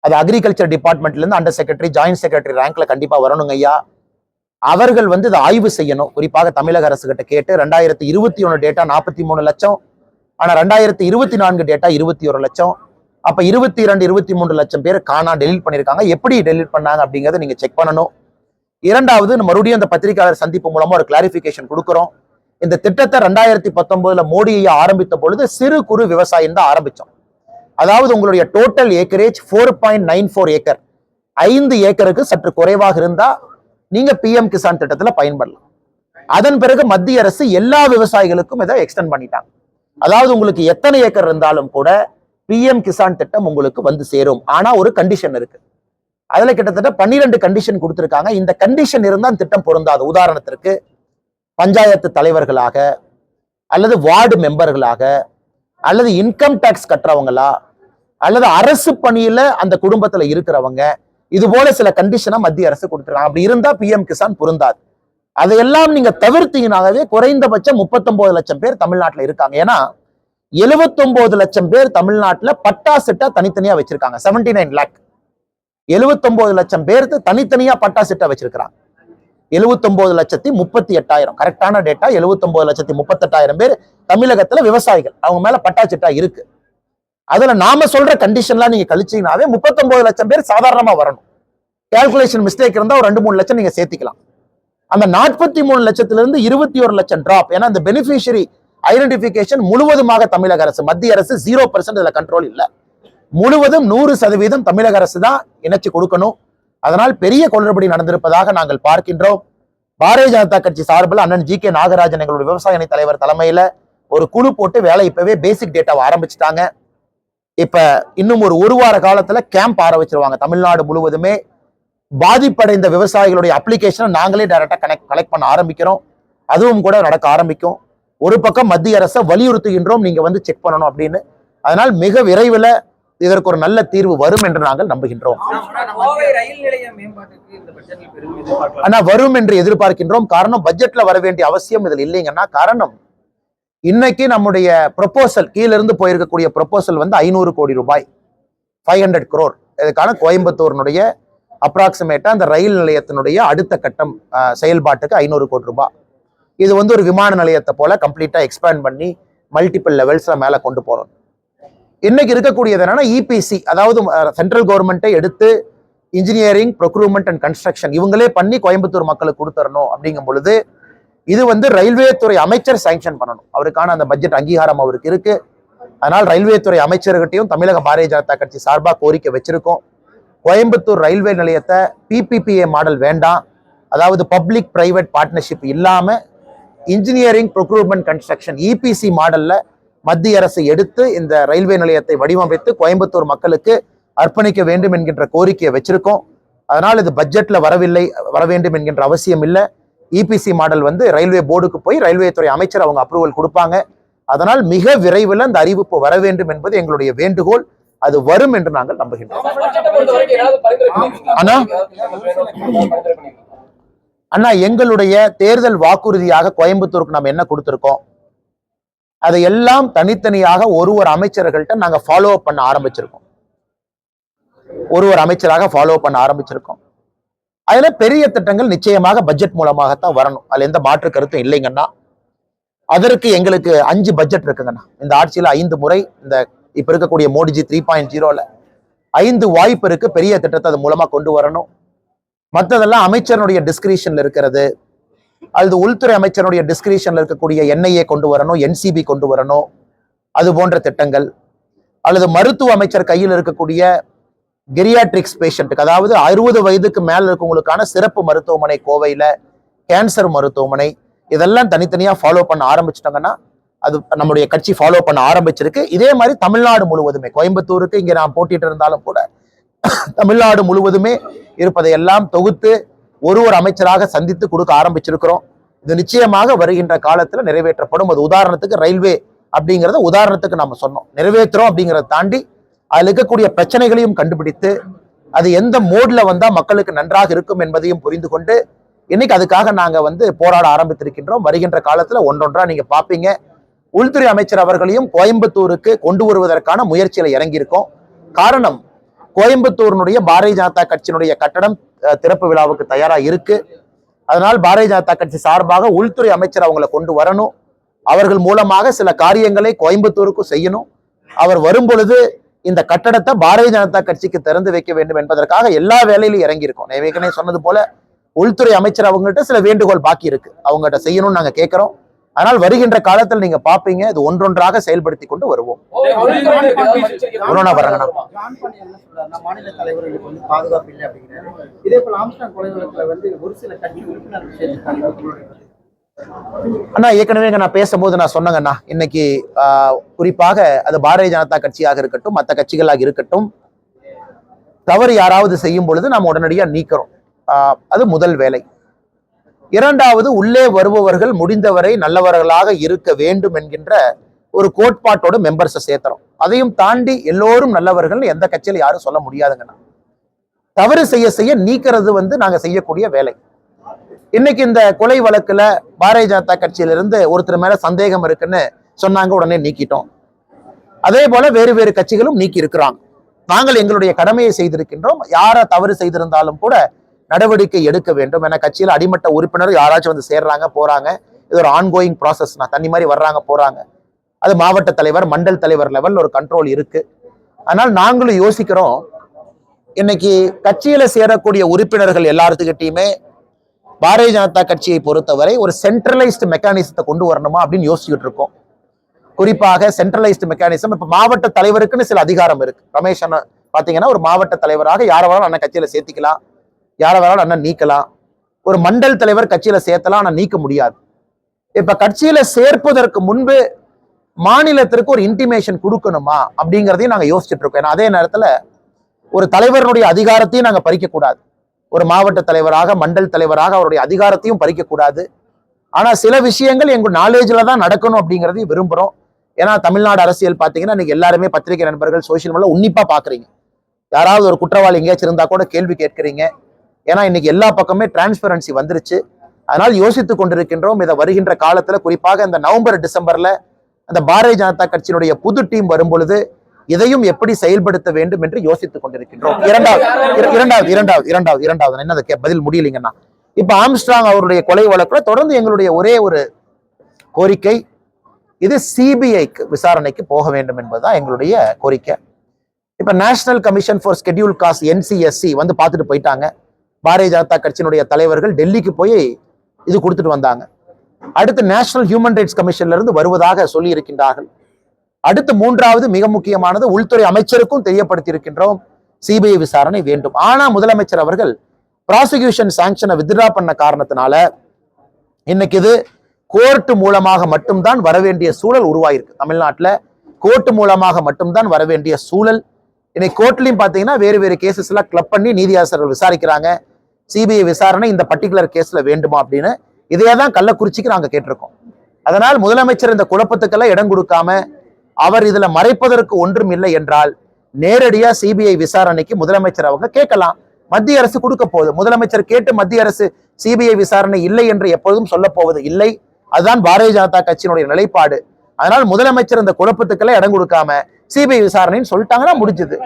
அது அக்ரிகல்ச்சர் டிபார்ட்மெண்ட்ல இருந்து அண்டர் செக்ரட்டரி, ஜாயின்ட் செக்ரட்டரி ரேங்க்ல கண்டிப்பா வரணுங்க ஐயா. அவர்கள் வந்து இதை ஆய்வு செய்யணும். குறிப்பாக தமிழக அரசு கிட்ட கேட்டு 2021 டேட்டா 43 லட்சம், ஆனா 2024 டேட்டா 21 லட்சம். அப்ப 22, 23 லட்சம் பேர் காணா டெலீட் பண்ணிருக்காங்க. எப்படி டெலீட் பண்ணாங்க அப்படிங்கறத நீங்க செக் பண்ணணும். இரண்டாவது, மறுபடியும் அந்த பத்திரிகையாளர் சந்திப்பு மூலமா ஒரு கிளாரிபிகேஷன் கொடுக்கிறோம். இந்த திட்டத்தை 2019 மோடி ஐயா ஆரம்பித்த பொழுது சிறு குறு விவசாயம் தான் ஆரம்பிச்சோம். அதாவது உங்களுடைய டோட்டல் ஏக்கரேஜ் 4.94 ஏக்கர், 5 ஏக்கருக்கு சற்று குறைவாக இருந்தா நீங்க PM கிசான் திட்டத்துல பயன்படலாம். அதன் பிறகு மத்திய அரசு எல்லா விவசாயிகளுக்கும் இதை எக்ஸ்டெண்ட் பண்ணிட்டாங்க. அதாவது உங்களுக்கு எத்தனை ஏக்கர் இருந்தாலும் கூட PM கிசான் திட்டம் உங்களுக்கு வந்து சேரும். ஆனா ஒரு கண்டிஷன் இருக்கு. அதுல கிட்டத்தட்ட 12 கண்டிஷன் கொடுத்திருக்காங்க. இந்த கண்டிஷன் இருந்தா திட்டம் பொருந்தாது. உதாரணத்திற்கு பஞ்சாயத்து தலைவர்களாக அல்லது வார்டு மெம்பர்களாக அல்லது இன்கம் டாக்ஸ் கட்டுறவங்களா அல்லது அரசு பணியில அந்த குடும்பத்துல இருக்கிறவங்க, இது போல சில கண்டிஷனை மத்திய அரசு கொடுத்துருக்காங்க. அப்படி இருந்தா PM கிசான் பொருந்தாது. அதையெல்லாம் நீங்க தவிர்த்தீங்கன்னாகவே குறைந்தபட்சம் 39 லட்சம் பேர் தமிழ்நாட்டில் இருக்காங்க. ஏன்னா 79 லட்சம் பேர் தமிழ்நாட்டில் பட்டா சிட்டா தனித்தனியா வச்சிருக்காங்க. 79 லேக் 79 லட்சம் பேருக்கு தனித்தனியா பட்டா சிட்டா வச்சிருக்கிறாங்க. 79,38,000 கரெக்டான டேட்டா. 79,38,000 பேர் தமிழகத்துல விவசாயிகள், அவங்க மேல பட்டா சிட்டா இருக்கு. அதுல நாம சொல்ற கண்டிஷன்லாம் நீங்க கழிச்சீங்கன்னாவே 39 லட்சம் பேர் சாதாரணமா வரணும். கால்குலேஷன் மிஸ்டேக் இருந்தா ஒரு 2-3 லட்சம் நீங்க சேர்த்திக்கலாம். அந்த 43 லட்சத்திலிருந்து 21 லட்சம் டிராப். ஏன்னா இந்த பெனிஃபிஷியரி ஐடென்டிபிகேஷன் முழுவதுமாக தமிழக அரசு, மத்திய அரசு 0% இதுல கண்ட்ரோல் இல்ல. முழுவதும் 100% தமிழக அரசு தான் இணைச்சு கொடுக்கணும். அதனால் பெரிய குளறுபடி நடந்திருப்பதாக நாங்கள் பார்க்கின்றோம். பாரதிய ஜனதா கட்சி சார்பில் அண்ணன் ஜி.கே. நாகராஜன் எங்களுடைய விவசாய அணி தலைவர் தலைமையில ஒரு குழு போட்டு வேலை இப்பவே பேசிக் டேட்டாவை ஆரம்பிச்சுட்டாங்க. இப்ப இன்னும் ஒரு வார காலத்துல கேம்ப் ஆரம்பிச்சிருவாங்க. தமிழ்நாடு முழுவதுமே பாதிப்படைந்த விவசாயிகளுடைய அப்ளிகேஷனை நாங்களே டைரக்டா கலெக்ட் பண்ண ஆரம்பிக்கிறோம். அதுவும் கூட நடக்க ஆரம்பிக்கும். ஒரு பக்கம் மத்திய அரசை வலியுறுத்துகின்றோம், நீங்க வந்து செக் பண்ணணும் அப்படின்னு. அதனால் மிக விரைவில் இதற்கு ஒரு நல்ல தீர்வு வரும் என்று நாங்கள் நம்புகின்றோம். ஆனா வரும் என்று எதிர்பார்க்கின்றோம். காரணம், பட்ஜெட்ல வர வேண்டிய அவசியம் இதில் இல்லைங்கன்னா, காரணம் இன்னைக்கு நம்முடைய ப்ரொபோசல் கீழிருந்து போயிருக்கக்கூடிய ப்ரொபோசல் வந்து 500 கோடி ரூபாய், 500 crore. இதுக்கான கோயம்புத்தூர்னுடைய அப்ராக்சிமேட்டா அந்த ரயில் நிலையத்தினுடைய அடுத்த கட்டம் செயல்பாட்டுக்கு 500 கோடி ரூபாய். இது வந்து ஒரு விமான நிலையத்தை போல கம்ப்ளீட்டா எக்ஸ்பேண்ட் பண்ணி மல்டிபிள் லெவல்ஸ்ல மேல கொண்டு போறோம். இன்னைக்கு இருக்கக்கூடியது என்னன்னா இபிசி, அதாவது சென்ட்ரல் கவர்மெண்ட்டை எடுத்து இன்ஜினியரிங், ப்ரொக்யூர்மெண்ட் அண்ட் கன்ஸ்ட்ரக்ஷன் இவங்களே பண்ணி கோயம்புத்தூர் மக்களுக்கு கொடுத்துடணும். அப்படிங்கும் பொழுது இது வந்து ரயில்வே துறை அமைச்சர் சாங்ஷன் பண்ணணும். அவருக்கான அந்த பட்ஜெட் அங்கீகாரம் அவருக்கு இருக்கு. அதனால் ரயில்வே துறை அமைச்சர்கிட்டையும் தமிழக பாரதிய ஜனதா கட்சி சார்பாக கோரிக்கை வச்சிருக்கோம். கோயம்புத்தூர் ரயில்வே நிலையத்தை PPPA மாடல் வேண்டாம், அதாவது பப்ளிக் பிரைவேட் பார்ட்னர்ஷிப் இல்லாம இன்ஜினியரிங், ப்ரொக்யூர்மெண்ட், கன்ஸ்ட்ரக்ஷன் EPC மாடல்ல மத்திய அரசு எடுத்து இந்த ரயில்வே நிலையத்தை வடிவமைத்து கோயம்புத்தூர் மக்களுக்கு அர்ப்பணிக்க வேண்டும் என்கின்ற கோரிக்கையை வச்சிருக்கோம். அதனால் இது பட்ஜெட்ல வர வேண்டும் என்கின்ற அவசியம் இல்லை. EPC மாடல் வந்து ரயில்வே போர்டுக்கு போய் ரயில்வே துறை அமைச்சர் அவங்க அப்ரூவல் கொடுப்பாங்க. அதனால் மிக விரைவில் அந்த அறிவிப்பு வர வேண்டும் என்பது எங்களுடைய வேண்டுகோள். அது வரும் என்று நாங்கள் நம்புகின்றோம். அண்ணா, எங்களுடைய தேர்தல் வாக்குறுதியாக கோயம்புத்தூருக்கு நம்ம என்ன கொடுத்திருக்கோம், அதையெல்லாம் தனித்தனியாக ஒரு அமைச்சர்கள்ட்ட நாங்க ஃபாலோ அப் பண்ண ஆரம்பிச்சிருக்கோம். ஒரு அமைச்சராக ஃபாலோ பண்ண ஆரம்பிச்சிருக்கோம். அதுல பெரிய திட்டங்கள் நிச்சயமாக பட்ஜெட் மூலமாகத்தான் வரணும். அதுல எந்த மாற்று கருத்தும் இல்லைங்கன்னா. அதற்கு எங்களுக்கு 5 பட்ஜெட் இருக்குங்கண்ணா. இந்த ஆட்சியில 5 முறை, இந்த இப்ப இருக்கக்கூடிய மோடிஜி 3.0ல 5 வாய்ப்பு இருக்கு பெரிய திட்டத்தை அது மூலமா கொண்டு வரணும். மற்றதெல்லாம் அமைச்சருடைய டிஸ்கிரிஷன்ல இருக்கிறது. அல்லது உள்துறை அமைச்சருடைய டிஸ்கிரிஷன்ல இருக்கக்கூடிய NIA கொண்டு வரணும், NCB கொண்டு வரணும், அது போன்ற திட்டங்கள். அல்லது மருத்துவ அமைச்சர் கையில் இருக்கக்கூடிய கெரியாட்ரிக்ஸ் பேஷண்ட்டுக்கு, அதாவது 60 வயதுக்கு மேல இருக்கவங்களுக்கான சிறப்பு மருத்துவமனை கோவையில, கேன்சர் மருத்துவமனை, இதெல்லாம் தனித்தனியா ஃபாலோ பண்ண ஆரம்பிச்சிட்டாங்கன்னா, அது நம்முடைய கட்சி ஃபாலோ பண்ண ஆரம்பிச்சிருக்கு. இதே மாதிரி தமிழ்நாடு முழுவதுமே, கோயம்புத்தூருக்கு இங்க நான் போட்டிட்டு இருந்தாலும் கூட தமிழ்நாடு முழுவதுமே இருப்பதை எல்லாம் தொகுத்து ஒரு அமைச்சராக சந்தித்து கொடுக்க ஆரம்பிச்சிருக்கிறோம். இது நிச்சயமாக வருகின்ற காலத்துல நிறைவேற்றப்படும். அது உதாரணத்துக்கு ரயில்வே அப்படிங்கிறத உதாரணத்துக்கு நம்ம சொன்னோம், நிறைவேற்றுறோம். அப்படிங்கிறத தாண்டி அதுல இருக்கக்கூடிய பிரச்சனைகளையும் கண்டுபிடித்து அது எந்த மோட்ல வந்தா மக்களுக்கு நன்றாக இருக்கும் என்பதையும் புரிந்து கொண்டு இன்னைக்கு அதுக்காக நாங்க வந்து போராட ஆரம்பித்திருக்கின்றோம். வருகின்ற காலத்துல ஒன்றொன்றா நீங்க பாப்பீங்க. உள்துறை அமைச்சர் அவர்களையும் கோயம்புத்தூருக்கு கொண்டு வருவதற்கான முயற்சியில இறங்கியிருக்கோம். காரணம், கோயம்புத்தூரினுடைய பாரதிய ஜனதா கட்சியினுடைய கட்டடம் திறப்பு விழாவுக்கு தயாரா இருக்கு. அதனால் பாரதிய ஜனதா கட்சி சார்பாக உள்துறை அமைச்சர் அவங்களை கொண்டு வரணும். அவர்கள் மூலமாக சில காரியங்களை கோயம்புத்தூருக்கும் செய்யணும். அவர் வரும் பொழுது இந்த கட்டடத்தை பாரதிய ஜனதா கட்சிக்கு திறந்து வைக்க வேண்டும் என்பதற்காக எல்லா வேலையிலும் இறங்கி இருக்கோம். ஏற்கனவே சொன்னது போல உள்துறை அமைச்சர் அவங்ககிட்ட சில வேண்டுகோள் பாக்கி இருக்கு, அவங்ககிட்ட செய்யணும்னு நாங்க கேட்கிறோம். ஆனால் வருகின்ற காலத்தில் நீங்க பாப்பீங்க, இது ஒன்றொன்றாக செயல்படுத்தி கொண்டு வருவோம். மாநில தலைவர்களுக்கு வந்து பாதுகாப்பு இல்லை அப்படிங்கிறாரு. இதே போல ஆம்ஸ்டாங் கொலை வழக்குல வந்து ஒரு சில கட்சி உறுப்பினர்கள் அண்ணா, ஏற்கனவே நான் பேசும்போது நான் சொன்னேங்கண்ணா, இன்னைக்கு குறிப்பாக அது பாரதிய ஜனதா கட்சியாக இருக்கட்டும், மற்ற கட்சிகளாக இருக்கட்டும், தவறு யாராவது செய்யும் பொழுது நாம் உடனடியா நீக்கிறோம். அது முதல் வேலை. இரண்டாவது, உள்ளே வருபவர்கள் முடிந்தவரை நல்லவர்களாக இருக்க வேண்டும் என்கின்ற ஒரு கோட்பாட்டோட மெம்பர்ஸை சேர்த்துறோம். அதையும் தாண்டி எல்லோரும் நல்லவர்கள் எந்த கட்சியில யாரும் சொல்ல முடியாதுங்கண்ணா. தவறு செய்ய நீக்கிறது வந்து நாங்க செய்யக்கூடிய வேலை. இன்னைக்கு இந்த கொலை வழக்குல பாரதிய ஜனதா கட்சியிலிருந்து ஒருத்தர் மேல சந்தேகம் இருக்குன்னு சொன்னாங்க, உடனே நீக்கிட்டோம். அதே போல வேறு வேறு கட்சிகளும் நீக்கி இருக்கிறாங்க. நாங்கள் எங்களுடைய கடமையை செய்திருக்கின்றோம். யாரா தவறு செய்திருந்தாலும் கூட நடவடிக்கை எடுக்க வேண்டும் என கட்சியில் அடிமட்ட உறுப்பினர் யாராச்சும் வந்து சேர்றாங்க போறாங்க, இது ஒரு ஆன்கோயிங் ப்ராசஸ். தண்ணி மாதிரி வர்றாங்க போறாங்க. அது மாவட்ட தலைவர், மண்டல் தலைவர் லெவல் ஒரு கண்ட்ரோல் இருக்கு. ஆனால் நாங்களும் யோசிக்கிறோம், இன்னைக்கு கட்சியில சேரக்கூடிய உறுப்பினர்கள் எல்லாத்துக்கிட்டையுமே பாரதிய ஜனதா கட்சியை பொறுத்தவரை ஒரு சென்ட்ரலைஸ்டு மெக்கானிசத்தை கொண்டு வரணுமா அப்படின்னு யோசிச்சுட்டு இருக்கோம். குறிப்பாக சென்ட்ரலைஸ்டு மெக்கானிசம், இப்ப மாவட்ட தலைவருக்குன்னு சில அதிகாரம் இருக்கு. ரமேஷ் பாத்தீங்கன்னா ஒரு மாவட்ட தலைவராக யார வேணாலும் அண்ணன் கட்சியில சேர்த்திக்கலாம். யாரை வேணாலும் அண்ணன் நீக்கலாம். ஒரு மண்டல் தலைவர் கட்சியில சேர்த்தலாம், ஆனா நீக்க முடியாது. இப்ப கட்சியில சேர்ப்பதற்கு முன்பு மாநிலத்திற்கு ஒரு இன்டிமேஷன் கொடுக்கணுமா அப்படிங்கிறதையும் நாங்க யோசிச்சுட்டு இருக்கோம். ஏன்னா அதே நேரத்துல ஒரு தலைவருடைய அதிகாரத்தையும் நாங்க பறிக்க கூடாது. ஒரு மாவட்ட தலைவராக, மண்டல் தலைவராக அவருடைய அதிகாரத்தையும் பறிக்க கூடாது. ஆனா சில விஷயங்கள் எங்க நாலேஜ்ல தான் நடக்கணும் அப்படிங்கிறதையும் விரும்புறோம். ஏன்னா தமிழ்நாடு அரசியல் பாத்தீங்கன்னா இன்னைக்கு எல்லாருமே பத்திரிகை நண்பர்கள் சோசியல் மீடியால உன்னிப்பா பாக்குறீங்க. யாராவது ஒரு குற்றவாளி எங்கேயாச்சும் இருந்தா கூட கேள்வி கேட்கிறீங்க. ஏன்னா இன்னைக்கு எல்லா பக்கமே டிரான்ஸ்பரன்சி வந்துருச்சு. அதனால் யோசித்துக் கொண்டிருக்கின்றோம். இதை வருகின்ற காலத்துல குறிப்பாக இந்த நவம்பர் டிசம்பர்ல அந்த பாரதிய ஜனதா கட்சியினுடைய புது டீம் வரும் பொழுது இதையும் எப்படி செயல்படுத்த வேண்டும் என்று யோசித்துக் கொண்டிருக்கின்றோம். இரண்டாவது என்ன பதில் முடியலைங்கன்னா, இப்ப ஆம்ஸ்ட்ராங் அவருடைய கொலை வழக்குல தொடர்ந்து எங்களுடைய ஒரே ஒரு கோரிக்கை, இது சிபிஐக்கு விசாரணைக்கு போக வேண்டும் என்பதுதான் எங்களுடைய கோரிக்கை. இப்ப national commission for scheduled cost NCSC வந்து பார்த்துட்டு போயிட்டாங்க. பாரதிய ஜனதா கட்சியினுடைய தலைவர்கள் டெல்லிக்கு போய் இது கொடுத்துட்டு வந்தாங்க. அடுத்து நேஷனல் ஹியூமன் ரைட்ஸ் கமிஷன்ல இருந்து வருவதாக சொல்லி இருக்கின்றார்கள். அடுத்து மூன்றாவது மிக முக்கியமானது, உள்துறை அமைச்சருக்கும் தெரியப்படுத்தி இருக்கின்றோம், சிபிஐ விசாரணை வேண்டும். ஆனா முதலமைச்சர் அவர்கள் ப்ராசிக்யூஷன் சாங்ஷனை வித்ட்ரா பண்ண காரணத்தினால இன்னைக்கு இது கோர்ட் மூலமாக மட்டும்தான் வரவேண்டிய சூழல் உருவாயிருக்கு. தமிழ்நாட்டில் கோர்ட் மூலமாக மட்டும்தான் வரவேண்டிய சூழல். இன்னைக்கு கோர்ட்லயும் பாத்தீங்கன்னா வேறு வேறு கேசஸ் எல்லாம் கிளப் பண்ணி நீதியரசர்கள் விசாரிக்கிறாங்க. சிபிஐ விசாரணை இந்த பர்டிகுலர் கேஸ்ல வேண்டுமா அப்படின்னு இதையதான் கள்ளக்குறிச்சிக்கு நாங்க கேட்டிருக்கோம். அதனால் முதலமைச்சர் இந்த குழப்பத்துக்கெல்லாம் இடம் கொடுக்காம, அவர் இதுல மறைப்பதற்கு ஒன்றும் இல்லை என்றால் நேரடியா சிபிஐ விசாரணைக்கு முதலமைச்சர் அவங்க கேட்கலாம். மத்திய அரசு கொடுக்க போகுது. முதலமைச்சர் கேட்டு மத்திய அரசு சிபிஐ விசாரணை இல்லை என்று எப்பொழுதும் சொல்ல போவது இல்லை. அதுதான் பாரதிய ஜனதா கட்சியினுடைய நிலைப்பாடு. அதனால் முதலமைச்சர் இந்த குழப்பத்துக்கெல்லாம் இடம் கொடுக்காம சிபிஐ விசாரணைன்னு சொல்லிட்டாங்கன்னா முடிஞ்சது.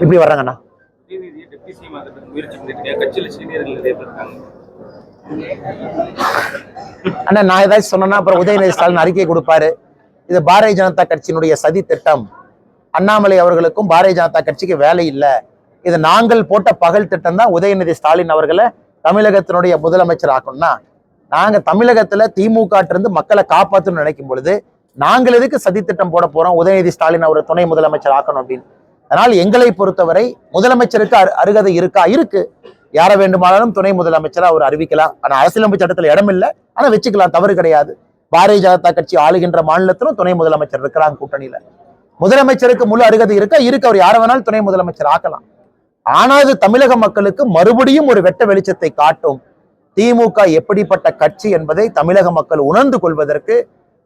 இப்படி வர்றாங்கண்ணா, அண்ணா நான் ஏதாச்சும் சொன்னா அப்புறம் உதயநிதி ஸ்டாலின் அறிக்கை கொடுப்பாரு. இது பாரதிய ஜனதா கட்சியினுடைய சதி திட்டம். அண்ணாமலை அவர்களுக்கும் பாரதிய ஜனதா கட்சிக்கு வேலை இல்லை. இது நாங்கள் போட்ட பகல் திட்டம் தான் உதயநிதி ஸ்டாலின் அவர்களை தமிழகத்தினுடைய முதலமைச்சர் ஆக்கணும்னா, நாங்க தமிழகத்துல திமுக இருந்து மக்களை காப்பாற்றணும்னு நினைக்கும் பொழுது நாங்கள் எதுக்கு சதி திட்டம் போட போறோம் உதயநிதி ஸ்டாலின் அவர் துணை முதலமைச்சர் ஆக்கணும் அப்படின்னு. அதனால் எங்களை பொறுத்தவரை முதலமைச்சருக்கு அருகதை இருக்கா? இருக்கு. யாரை வேண்டுமானாலும் துணை முதலமைச்சரா அவர் அறிவிக்கலாம். ஆனா அரசியலமைப்பு சட்டத்துல இடம் இல்லை, ஆனா வச்சுக்கலாம், தவறு கிடையாது. பாரதிய ஜனதா கட்சி ஆளுகின்ற மாநிலத்திலும் துணை முதலமைச்சர் இருக்கிறாங்க கூட்டணியில. முதலமைச்சருக்கு முழு அருகதை இருக்கா? இருக்கு. அவர் யாரை வேணாலும் துணை முதலமைச்சர் ஆக்கலாம். ஆனால் அது தமிழக மக்களுக்கு மறுபடியும் ஒரு வெட்ட வெளிச்சத்தை காட்டும். திமுக எப்படிப்பட்ட கட்சி என்பதை தமிழக மக்கள் உணர்ந்து கொள்வதற்கு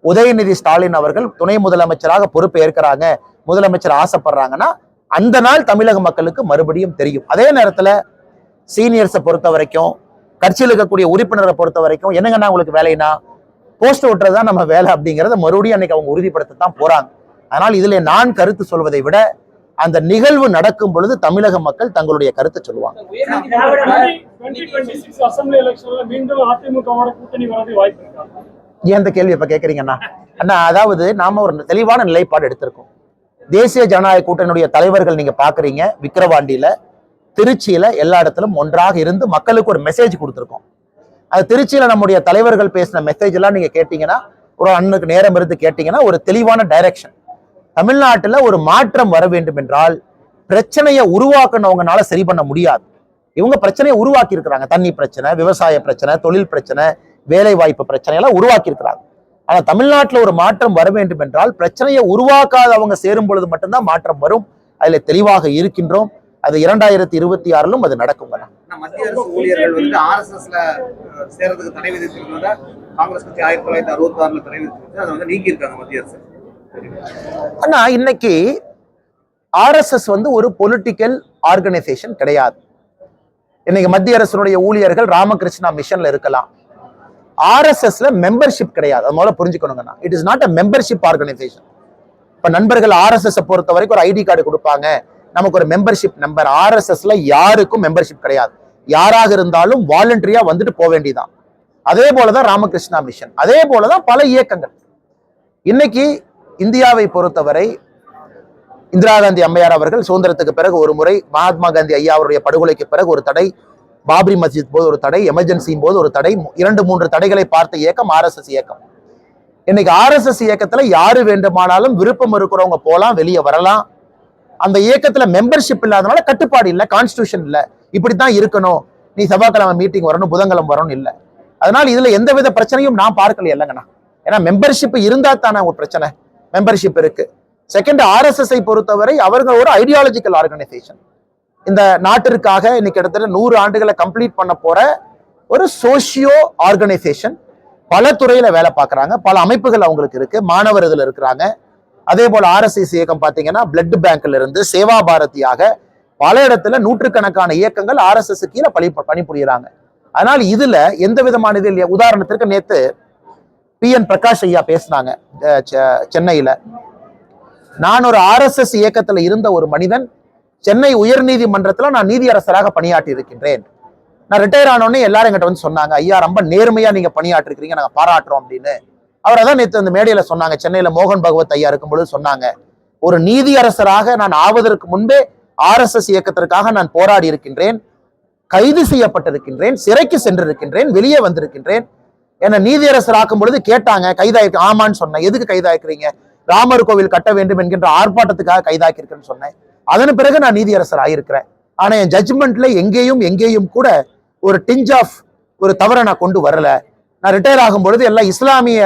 உதயநிதி ஸ்டாலின் அவர்கள் துணை முதலமைச்சராக பொறுப்பு ஏற்கிறாங்க, முதலமைச்சர் ஆசைப்படுறாங்கன்னா அந்த நாள் தமிழக மக்களுக்கு மறுபடியும் தெரியும். அதே நேரத்துல சீனியர்ஸை பொறுத்த வரைக்கும், கட்சியில் இருக்கக்கூடிய உறுப்பினரை பொறுத்த வரைக்கும், என்னங்கன்னா உங்களுக்கு வேலைனா போஸ்ட் ஓட்டுறதுதான் நம்ம வேலை அப்படிங்கிறத மறுபடியும் அன்னைக்கு அவங்க உறுதிப்படுத்தத்தான் போறாங்க. அதனால் இதுல நான் கருத்து சொல்வதை விட அந்த நிகழ்வு நடக்கும் பொழுது தமிழக மக்கள் தங்களுடைய கருத்தை சொல்லுவாங்க. ஏன் இந்த கேள்வி இப்ப கேட்கறீங்கன்னா, அண்ணா அதாவது நாம ஒரு தெளிவான நிலைப்பாடு எடுத்திருக்கோம். தேசிய ஜனநாயக கூட்டணியுடைய தலைவர்கள் நீங்க பாக்குறீங்க, விக்கிரவாண்டியில, திருச்சியில, எல்லா இடத்திலும் ஒன்றாக இருந்து மக்களுக்கு ஒரு மெசேஜ் கொடுத்திருக்கோம். அது திருச்சியில நம்முடைய தலைவர்கள் பேசின மெசேஜ் எல்லாம் நீங்க கேட்டீங்கன்னா, ஒரு அண்ணனுக்கு நேரம் இருந்து கேட்டீங்கன்னா ஒரு தெளிவான டைரக்ஷன். தமிழ்நாட்டுல ஒரு மாற்றம் வர வேண்டும் என்றால் பிரச்சனையை உருவாக்குனவங்கனால சரி பண்ண முடியாது. இவங்க பிரச்சனையை உருவாக்கி இருக்கிறாங்க. தண்ணி பிரச்சனை, விவசாய பிரச்சனை, தொழில் பிரச்சனை, வேலை வாய்ப்பு பிரச்சனை எல்லாம் உருவாக்கி இருக்கிறாங்க. ஆனா தமிழ்நாட்டுல ஒரு மாற்றம் வர வேண்டும் என்றால் பிரச்சனையை உருவாக்காதவங்க சேரும் பொழுது மட்டும்தான் மாற்றம் வரும். அதுல தெளிவாக இருக்கின்றோம். அது 2026 அது நடக்குங்க. மத்திய அரசு ஊழியர்கள் வந்து RSSல சேர்றதுக்கு தடை விதித்திருக்கிறத காங்கிரஸ் கட்சி 1966 தடை விதித்திருக்கு. அதை வந்து நீக்கி இருக்காங்க மத்திய அரசு. ஆனா இன்னைக்கு RSS வந்து ஒரு பொலிட்டிக்கல் ஆர்கனைசேஷன் கிடையாது. இன்னைக்கு மத்திய அரசுடைய ஊழியர்கள் ராமகிருஷ்ணா மிஷன்ல இருக்கலாம். RSSல மெம்பர்ஷிப் கிடையாது. அது முதல்ல புரிஞ்சுக்கணுங்கண்ணா. It is not a membership organisation. இப்ப நண்பர்கள் RSS பொறுத்த வரைக்கும் ஒரு ஐடி கார்டு கொடுப்பாங்க, நமக்கு ஒரு மெம்பர்ஷிப் நம்பர். RSSல யாருக்கும் மெம்பர்ஷிப் கிடையாது. யாராக இருந்தாலும் வாலண்டரியா வந்துட்டு போக வேண்டியதான். அதே போலதான் ராமகிருஷ்ணா மிஷன், அதே போலதான் பல இயக்கங்கள். இன்னைக்கு இந்தியாவை பொறுத்தவரை இந்திரா காந்தி அம்மையார் அவர்கள் சுதந்திரத்துக்கு பிறகு ஒரு முறை, மகாத்மா காந்தி ஐயா அவருடைய படுகொலைக்கு பிறகு ஒரு தடை, பாபரி மஸ்ஜித் போது ஒரு தடை, எமர்ஜென்சியின் போது ஒரு தடை, 2-3 தடைகளை பார்த்த இயக்கம் RSS இயக்கம். இன்னைக்கு RSS இயக்கத்துல யாரு வேண்டுமானாலும் விருப்பம் இருக்கிறவங்க போலாம், வெளியே வரலாம். அந்த இயக்கத்துல மெம்பர்ஷிப் இல்லாதனால கட்டுப்பாடு இல்லை, கான்ஸ்டியூஷன் இல்லை, இப்படித்தான் இருக்கணும், நீ செவ்வாய்க்கிழமை மீட்டிங் வரணும், புதன்கிழமை வரணும் இல்லை. அதனால இதுல எந்தவித பிரச்சனையும் நான் பார்க்கல இல்லைங்கண்ணா. ஏன்னா மெம்பர்ஷிப் இருந்தா தானே ஒரு பிரச்சனை. மெம்பர்ஷிப் இருக்கு. செகண்ட், ஆர்எஸ்எஸ்ஐ பொறுத்தவரை அவர்கள் ஒரு ஐடியாலஜிக்கல் ஆர்கனைசேஷன். இந்த நாட்டிற்காக இன்னைக்கு கிட்டத்தட்ட 100 ஆண்டுகளை கம்ப்ளீட் பண்ண போற ஒரு சோசியோ ஆர்கனைசேஷன். பல துறையில வேலை பார்க்கறாங்க, பல அமைப்புகள் அவங்களுக்கு இருக்கு, மாணவர் இதுல இருக்கிறாங்க. அதே போல ஆர்எஸ்எஸ் இயக்கம் பாத்தீங்கன்னா பிளட் பேங்க்ல இருந்து சேவா பாரதியாக பல இடத்துல நூற்றுக்கணக்கான இயக்கங்கள் ஆர்எஸ்எஸ் கீழே பணிபுரியுறாங்க. அதனால இதுல எந்த விதமான இது இல்லையா. உதாரணத்திற்கு நேத்து PN பிரகாஷ் ஐயா பேசினாங்க சென்னையில. நான் ஒரு ஆர்எஸ்எஸ் இயக்கத்துல இருந்த ஒரு மனிதன், சென்னை உயர்நீதிமன்றத்துல நான் நீதியரசராக பணியாற்றி இருக்கின்றேன். நான் ரிட்டையர் ஆனோடனே எல்லாரும் என்கிட்ட வந்து சொன்னாங்க, ஐயா ரொம்ப நேர்மையா நீங்க பணியாற்றி இருக்கிறீங்க, நாங்க பாராட்டுறோம் அப்படின்னு. அவர் அதான் நேற்று அந்த மேடையில சொன்னாங்க, சென்னையில மோகன் பகவத் ஐயா இருக்கும்பொழுது சொன்னாங்க, ஒரு நீதியரசராக நான் ஆவதற்கு முன்பே ஆர்எஸ்எஸ் இயக்கத்திற்காக நான் போராடி இருக்கின்றேன், கைது செய்யப்பட்டிருக்கின்றேன், சிறைக்கு சென்றிருக்கின்றேன், வெளியே வந்திருக்கின்றேன். என்ன நீதியரசர் ஆக்கும் பொழுது கேட்டாங்க, கைதாயிருக்கு. ஆமான்னு சொன்னேன். எதுக்கு கைதாக்கிறீங்க? ராமர் கோவில் கட்ட வேண்டும் என்கின்ற ஆர்ப்பாட்டத்துக்காக கைதாக்கியிருக்கேன்னு சொன்னேன். அதன் பிறகு நான் நீதியரசர் ஆயிருக்கிறேன். ஆனா என் ஜட்ஜ்மெண்ட்ல எங்கேயும் கூட ஒரு டிஞ்ச் ஆஃப் ஒரு தவறை நான் கொண்டு வரல. நான் ரிட்டையர் ஆகும் பொழுது எல்லாம் இஸ்லாமிய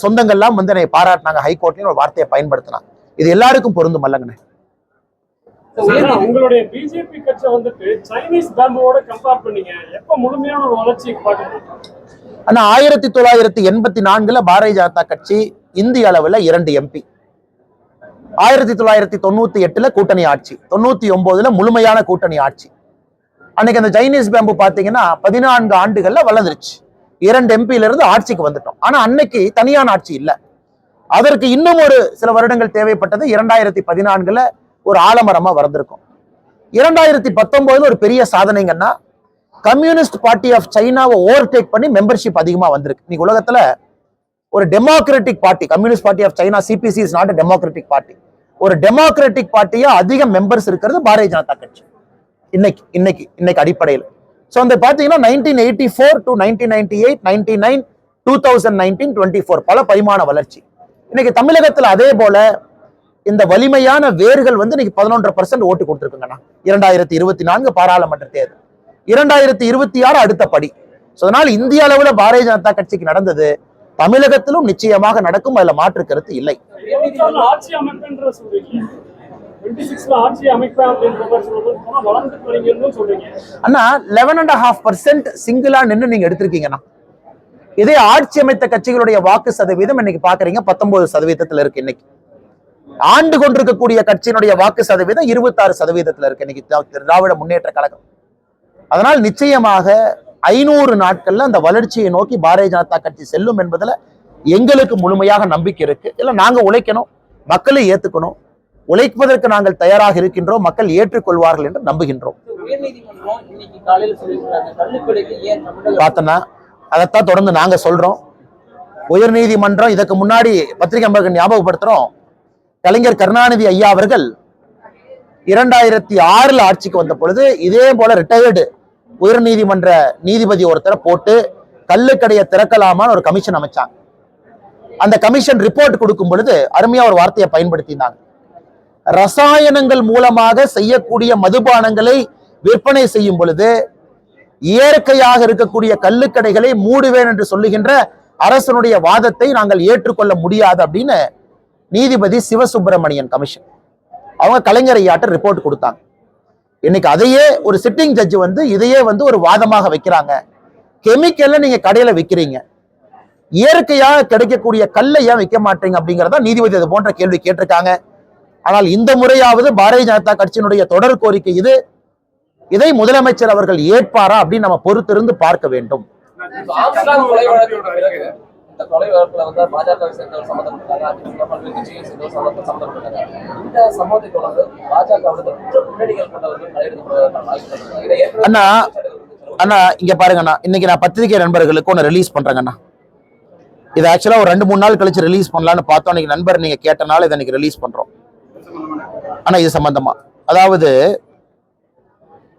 சொந்தங்கள்லாம் வந்து என்னை பாராட்டினாங்க, ஹைகோர்ட்லயும் ஒரு வார்த்தையை பயன்படுத்தினாங்க. இது எல்லாருக்கும் பொருந்தும் அல்லங்கண்ணே. உங்களுடைய பிஜேபி கட்சி வந்துட்டு சைனீஸ் பேம்போட கம்பேர் பண்ணீங்க, எப்ப முழுமையான ஒரு வளர்ச்சியை பார்க்கணும்? ஆனா 1984 பாரதிய ஜனதா கட்சி இந்திய அளவுல 2 MP, 1998 கூட்டணி ஆட்சி, 99 முழுமையான கூட்டணி ஆட்சி. அன்னைக்கு அந்த சைனீஸ் பேம்பு பாத்தீங்கன்னா 14 ஆண்டுகள்ல வளர்ந்துருச்சு. 2 MP இருந்து ஆட்சிக்கு வந்துட்டோம். ஆனா அன்னைக்கு தனியான ஆட்சி இல்ல. அதற்கு இன்னும் ஒரு சில வருடங்கள் தேவைப்பட்டது. 2014 ஒரு ஆலமரமா வளர்ந்திருக்கும். 2019 ஒரு பெரிய சாதனைங்கன்னா கம்யூனிஸ்ட் பார்ட்டி ஆஃப் சைனாவை ஓவர்டேக் பண்ணி மெம்பர்ஷிப் அதிகமா வந்திருக்கு. இன்னைக்கு உலகத்துல ஒரு democratic party, communist party of China, CPC is not democratic party. ஒரு டெமோக்ராட்டிக் பார்ட்டியா அதிக மெம்பர்ஸ் இருக்கிறது பாரதிய ஜனதா கட்சி இன்னைக்கு அடிப்படையில். ஸோ அந்த பாத்தீங்கன்னா 1984 to 1998, 99, 2019, 24 பல பரிமாண வளர்ச்சி. இன்னைக்கு தமிழகத்துல அதே போல இந்த வலிமையான வேர்கள் வந்து இன்னைக்கு 11% ஓட்டு கொடுத்துருக்குங்கண்ணா. 2024 பாராளுமன்ற தேர்தல், 2026 அடுத்த படி. அதனால இந்திய அளவுல பாரதிய ஜனதா கட்சிக்கு நடந்தது தமிழகத்திலும் நிச்சயமாக நடக்கும், அதுல மாற்று கருத்து இல்லை. ஆட்சி அமைப்புன்ற சொல்றீங்க, 26ல ஆட்சி அமைப்பேன் அப்படின்ற மாதிரி சொல்றது வளர்ந்து வரீங்கன்னு சொல்றீங்க. அண்ணா 11.5% சிங்கிளா நின்று நீங்க எடுத்திருக்கீங்கண்ணா. இதே ஆட்சி அமைத்த கட்சிகளுடைய வாக்கு சதவீதம் இன்னைக்கு பாக்குறீங்க 19% இருக்கு. இன்னைக்கு ஆண்டு கொண்டிருக்கக்கூடிய கட்சியினுடைய வாக்கு சதவீதம் 26% இருக்கு இன்னைக்கு திராவிட முன்னேற்ற கழகம். அதனால் நிச்சயமாக 500 நாட்கள்ல அந்த வளர்ச்சியை நோக்கி பாரதிய ஜனதா கட்சி செல்லும் என்பதுல எங்களுக்கு முழுமையாக நம்பிக்கை இருக்கு. இல்ல நாங்க உழைக்கணும், மக்களை ஏத்துக்கணும், உழைப்பதற்கு நாங்கள் தயாராக இருக்கின்றோம், மக்கள் ஏற்றுக்கொள்வார்கள் என்று நம்புகின்றோம். பார்த்தனா அதைத்தான் தொடர்ந்து நாங்க சொல்றோம். உயர் நீதிமன்றம் இதற்கு முன்னாடி பத்திரிகை நண்பர்கள் ஞாபகப்படுத்துறோம், கலைஞர் கருணாநிதி ஐயா அவர்கள் 2006 ஆட்சிக்கு வந்த பொழுது இதே போல ரிட்டையர்டு உயர் நீதிமன்ற நீதிபதி ஒருத்தரை போட்டு கள்ளுக்கடையை திறக்கலாமான்னு ஒரு கமிஷன் அமைச்சாங்க. அந்த கமிஷன் ரிப்போர்ட் கொடுக்கும் பொழுது அருமையா ஒரு வார்த்தையை பயன்படுத்தினாங்க, ரசாயனங்கள் மூலமாக செய்யக்கூடிய மதுபானங்களை விற்பனை செய்யும் பொழுது இயற்கையாக இருக்கக்கூடிய கள்ளுக்கடைகளை மூடுவேன் என்று சொல்லுகின்ற அரசனுடைய வாதத்தை நாங்கள் ஏற்றுக்கொள்ள முடியாது அப்படின்னு நீதிபதி சிவசுப்பிரமணியன் கமிஷன் அவங்க கலைஞர் ஐயாட்ட ரிப்போர்ட் கொடுத்தாங்க. இன்னைக்கு அதையே ஒரு சிட்டிங் ஜட்ஜ் வந்து இதையே வந்து ஒரு வாதமாக வைக்கிறாங்க. கெமிக்கல்ல நீங்க கடையில விற்கிறீங்க, இயற்கையாக கிடைக்கக்கூடிய கல்லை ஏன் விற்க மாட்டீங்க அப்படிங்கிறதா நீதிபதி அது போன்ற கேள்வி கேட்டிருக்காங்க. ஆனால் இந்த முறையாவது பாரதிய ஜனதா கட்சியினுடைய தொடர் கோரிக்கை இது. இதை முதலமைச்சர் அவர்கள் ஏற்பாரா அப்படின்னு நம்ம பொறுத்திருந்து பார்க்க வேண்டும். இந்த கொலை வழக்குல வந்து பாஜகவை சேர்ந்தவர் சம்பந்தப்பட்டாங்க, பல்வேறு கட்சியை சேர்ந்தவர் சம்பந்தப்பட்டாங்க. இந்த சம்பவத்தை தொடர்ந்து பாஜக முன்னணிகள் கொண்டவர்கள் அண்ணா அண்ணா இங்க பாருங்கண்ணா, இன்னைக்கு நான் பத்திரிகை நண்பர்களுக்கு ஒன்று ரிலீஸ் பண்றேங்கண்ணா. இது ஆக்சுவலா ஒரு 2-3 நாள் கழிச்சு ரிலீஸ் பண்ணலான்னு பார்த்தோம். இன்னைக்கு நண்பர் நீங்க கேட்டனால இதை இன்னைக்கு ரிலீஸ் பண்றோம். ஆனா இது சம்பந்தமா, அதாவது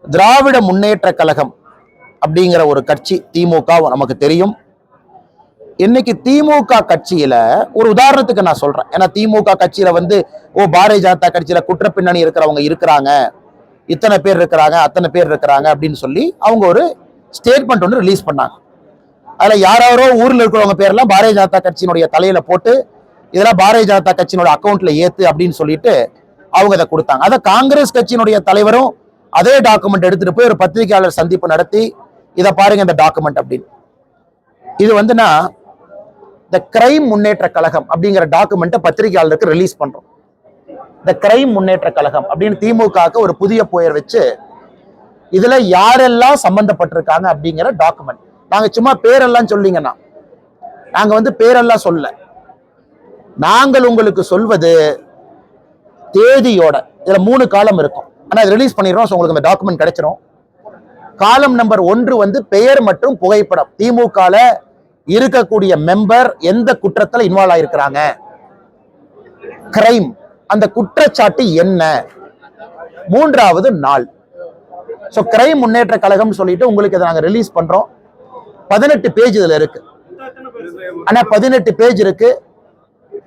திராவிட முன்னேற்ற கழகம் அப்படிங்கிற ஒரு கட்சி, திமுக நமக்கு தெரியும், இன்னைக்கு திமுக கட்சியில ஒரு உதாரணத்துக்கு நான் சொல்றேன், ஏன்னா திமுக கட்சியில வந்து பாரதிய ஜனதா கட்சியில குற்ற பின்னணி இருக்கிறவங்க இருக்கிறாங்க, இத்தனை பேர் இருக்கிறாங்க, அத்தனை பேர் இருக்கிறாங்க அப்படின்னு சொல்லி அவங்க ஒரு ஸ்டேட்மெண்ட் ஒன்று ரிலீஸ் பண்ணாங்க. அதுல யாரோ ஊர்ல இருக்கிறவங்க பேர்லாம் பாரதிய ஜனதா கட்சியினுடைய தலையில போட்டு இதெல்லாம் பாரதிய ஜனதா கட்சியினுடைய அக்கௌண்ட்ல ஏத்து அப்படின்னு சொல்லிட்டு அவங்க அதை கொடுத்தாங்க. அதை காங்கிரஸ் கட்சியினுடைய தலைவரும் அதே டாக்குமெண்ட் எடுத்துட்டு போய் ஒரு பத்திரிகையாளர் சந்திப்பு நடத்தி இதை பாருங்க இந்த டாக்குமெண்ட் அப்படின்னு. இது வந்துன்னா இந்த கிரைம் முன்னேற்ற கழகம் அப்படிங்கிற டாக்குமெண்ட்டை பத்திரிகையாளருக்கு ரிலீஸ் பண்றோம். இந்த கிரைம் முன்னேற்ற கழகம் அப்படின்னு திமுகவுக்கு ஒரு புதிய பெயர் வச்சு இதுல யாரெல்லாம் சம்பந்தப்பட்டிருக்காங்க அப்படிங்கிற டாக்குமெண்ட். நாங்க சும்மா பேரெல்லாம் சொல்லிங்கன்னா நாங்க வந்து பேரெல்லாம் சொல்ல, நாங்கள் உங்களுக்கு சொல்வது தேதியோட. இதுல 3 காலம் இருக்கும், ஆனா ரிலீஸ் பண்ணிடுறோம். உங்களுக்கு இந்த டாக்குமெண்ட் கிடைச்சிரும். காலம் நம்பர் 1 வந்து பெயர் மற்றும் புகைப்படம், திமுகல இருக்கக்கூடிய மெம்பர் எந்த குற்றத்துல இன்வால்வ் ஆயிருக்கிறாங்க, கிரைம், அந்த குற்றச்சாட்டு என்ன, 3வது நாள். சோ கிரைம் முன்னேற்ற கழகம் சொல்லிட்டு உங்களுக்கு இதை நாங்க ரிலீஸ் பண்றோம். 18 பேஜ் இதுல இருக்கு. ஆனா 18 பேஜ் இருக்கு,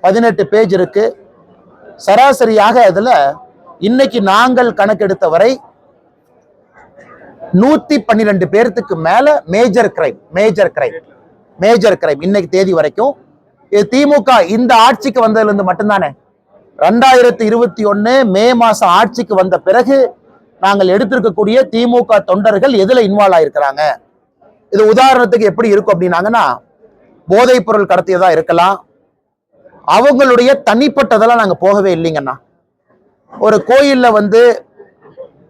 18 பேஜ் இருக்கு. சராசரியாக இதுல இன்னைக்கு நாங்கள் கணக்கெடுத்த வரை 112 பேர்த்துக்கு மேல மேஜர் கிரைம் இன்னைக்கு தேதி வரைக்கும். இது திமுக இந்த ஆட்சிக்கு வந்ததுல இருந்து மட்டும்தானே. 2021 மே மாசம் ஆட்சிக்கு வந்த பிறகு நாங்கள் எடுத்திருக்கக்கூடிய திமுக தொண்டர்கள் எதுல இன்வால்வ் ஆயிருக்கிறாங்க. இது உதாரணத்துக்கு எப்படி இருக்கும் அப்படின்னாங்கன்னா, போதைப் பொருள் கடத்தியதா இருக்கலாம், அவங்களுடைய தனிப்பட்டதெல்லாம் நாங்க போகவே இல்லைங்கண்ணா. ஒரு கோயில்ல வந்து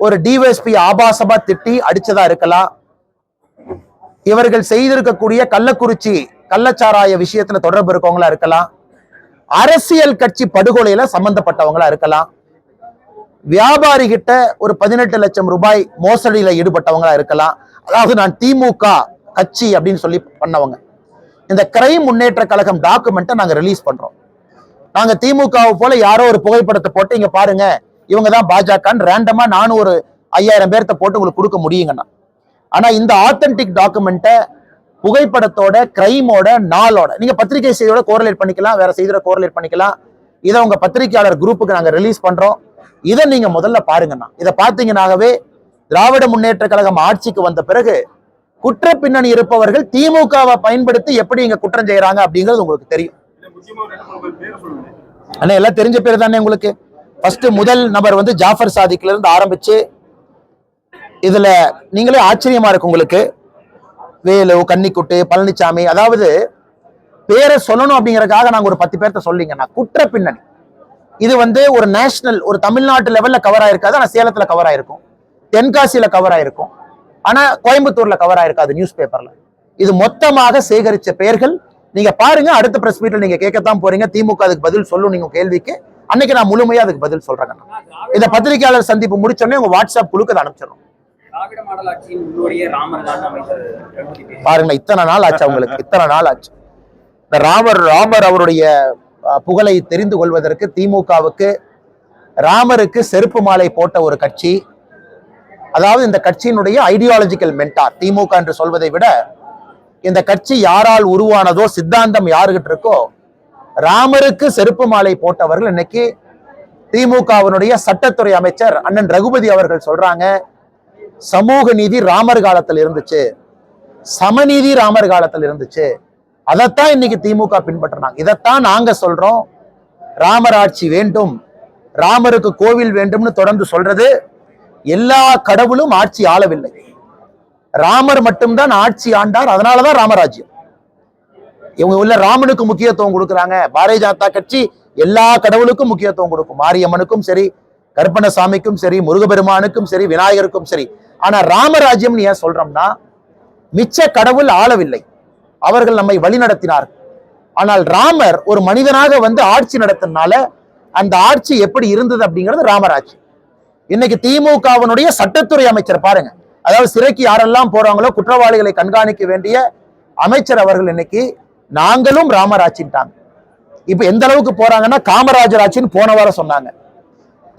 ஒரு டிஎஸ்பி ஆபாசமா திட்டி அடிச்சதா இருக்கலாம், இவர்கள் செய்திருக்கக்கூடிய கள்ளக்குறிச்சி கள்ளச்சாராய விஷயத்துல தொடர்பு இருக்கவங்களா இருக்கலாம், அரசியல் கட்சி படுகொலையில சம்பந்தப்பட்டவங்களா இருக்கலாம், வியாபாரி கிட்ட ஒரு 18 லட்சம் ரூபாய் மோசடியில ஈடுபட்டவங்களா இருக்கலாம். அதாவது நான் திமுக கட்சி அப்படின்னு சொல்லி பண்ணவங்க. இந்த கிரைம் முன்னேற்ற கழகம் டாக்குமெண்ட்டை நாங்க ரிலீஸ் பண்றோம். நாங்க திமுகவை போல யாரோ ஒரு புகைப்படத்தை போட்டு இங்க பாருங்க இவங்க தான் பாஜகன்னு ரேண்டமா நானும் ஒரு 5000 பேர்த்த போட்டு உங்களுக்கு கொடுக்க முடியுங்கண்ணா. ஆனா இந்த ஆத்தென்டிக் டாக்குமெண்ட்டை புகைப்படத்தோட, கிரைமோட, நாளோட நீங்க பத்திரிகை செய்தியோட கோரிலேட் பண்ணிக்கலாம், வேற செய்தியோட கோரிலேட் பண்ணிக்கலாம். இதை உங்க பத்திரிகையாளர் குரூப்புக்கு நாங்க ரிலீஸ் பண்றோம். இதை நீங்க முதல்ல பாருங்கண்ணா. இதை பார்த்தீங்கன்னாகவே திராவிட முன்னேற்ற கழகம் ஆட்சிக்கு வந்த பிறகு குற்ற பின்னணி இருப்பவர்கள் திமுகவை பயன்படுத்தி எப்படி இங்க குற்றம் செய்யறாங்க அப்படிங்கிறது உங்களுக்கு தெரியும். ஆனா எல்லாம் தெரிஞ்ச பேர் தானே உங்களுக்கு. ஃபர்ஸ்ட் முதல் நபர் வந்து ஜாஃபர் சாதிக்ல இருந்து ஆரம்பிச்சு இதுல நீங்களே ஆச்சரியமா இருக்கு உங்களுக்கு. வேலு, கன்னிக்குட்டு, பழனிசாமி, அதாவது பேரை சொல்லணும் அப்படிங்கறதுக்காக நாங்க ஒரு 10 பேர்த்த சொல்லிங்கன்னா குற்ற பின்னணி இது வந்து ஒரு நேஷனல், ஒரு தமிழ்நாட்டு லெவல்ல கவர் ஆயிருக்காது. ஆனா சேலத்துல கவர் ஆயிருக்கும், தென்காசியில கவர் ஆயிருக்கும், ஆனா கோயம்புத்தூர்ல கவர் ஆயிருக்காது நியூஸ் பேப்பர்ல. இது மொத்தமாக சேகரிச்ச பெயர்கள். நீங்க பாருங்க, அடுத்த பிரஸ் மீட்ல நீங்க கேட்கத்தான் போறீங்க. திமுக அதுக்கு பதில் சொல்லும் நீங்க கேள்விக்கு. அன்னைக்கு நான் முழுமையா அதுக்கு பதில் சொல்றேன். இந்த பத்திரிகையாளர் சந்திப்பு முடிச்சோடனே உங்க வாட்ஸ்அப் குழுக்கு அதை அனுப்பிச்சிடணும். பாருங்க, இத்தனை நாள் ஆச்சு அவங்களுக்கு, இத்தனை நாள் ஆச்சு. இந்த ராமர் அவருடைய புகழை தெரிந்து கொள்வதற்கு திமுகவுக்கு ராமருக்கு செருப்பு மாலை போட்ட ஒரு கட்சி. அதாவது இந்த கட்சியினுடைய ஐடியாலஜிக்கல் மென்டார் திமுக என்று சொல்வதை விட இந்த கட்சி யாரால் உருவானதோ, சித்தாந்தம் யாருகிட்ட இருக்கோ, ராமருக்கு செருப்பு மாலை போட்டவர்கள் இன்னைக்கு திமுகவினுடைய சட்டத்துறை அமைச்சர் அண்ணன் ரகுபதி அவர்கள் சொல்றாங்க, சமூக நீதி ராமர் காலத்தில் இருந்துச்சு, சமநீதி ராமர் காலத்தில் இருந்துச்சு. அதைத்தான் இன்னைக்கு திமுக பின்பற்றுறாங்க. இதைத்தான் நாங்க சொல்றோம். ராமர் ஆட்சி வேண்டும், ராமருக்கு கோவில் வேண்டும்னு தொடர்ந்து சொல்றது. எல்லா கடவுளும் ஆட்சி ஆளவில்லை, ராமர் மட்டும்தான் ஆட்சி ஆண்டார். அதனாலதான் ராமராஜ்யம். இவங்க உள்ள ராமனுக்கு முக்கியத்துவம் கொடுக்குறாங்க. பாரதிய ஜனதா கட்சி எல்லா கடவுளுக்கும் முக்கியத்துவம் கொடுக்கும், மாரியம்மனுக்கும் சரி, கருப்பணசாமிக்கும் சரி, முருகபெருமானுக்கும் சரி, விநாயகருக்கும் சரி. ஆனா ராமராஜ்யம் ஏன் சொல்றோம்னா, மிச்ச கடவுள் ஆளவில்லை, அவர்கள் நம்மை வழி நடத்தினார்கள். ஆனால் ராமர் ஒரு மனிதனாக வந்து ஆட்சி நடத்தினால அந்த ஆட்சி எப்படி இருந்தது அப்படிங்கிறது ராமராட்சி. இன்னைக்கு திமுகவினுடைய சட்டத்துறை அமைச்சர் பாருங்க, அதாவது சிறைக்கு யாரெல்லாம் போறாங்களோ குற்றவாளிகளை கண்காணிக்க வேண்டிய அமைச்சர் அவர்கள் இன்னைக்கு நாங்களும் ராமராட்சிட்டாங்க. இப்ப எந்த அளவுக்கு போறாங்கன்னா, காமராஜர் ஆட்சின்னு போன வாரம் சொன்னாங்க,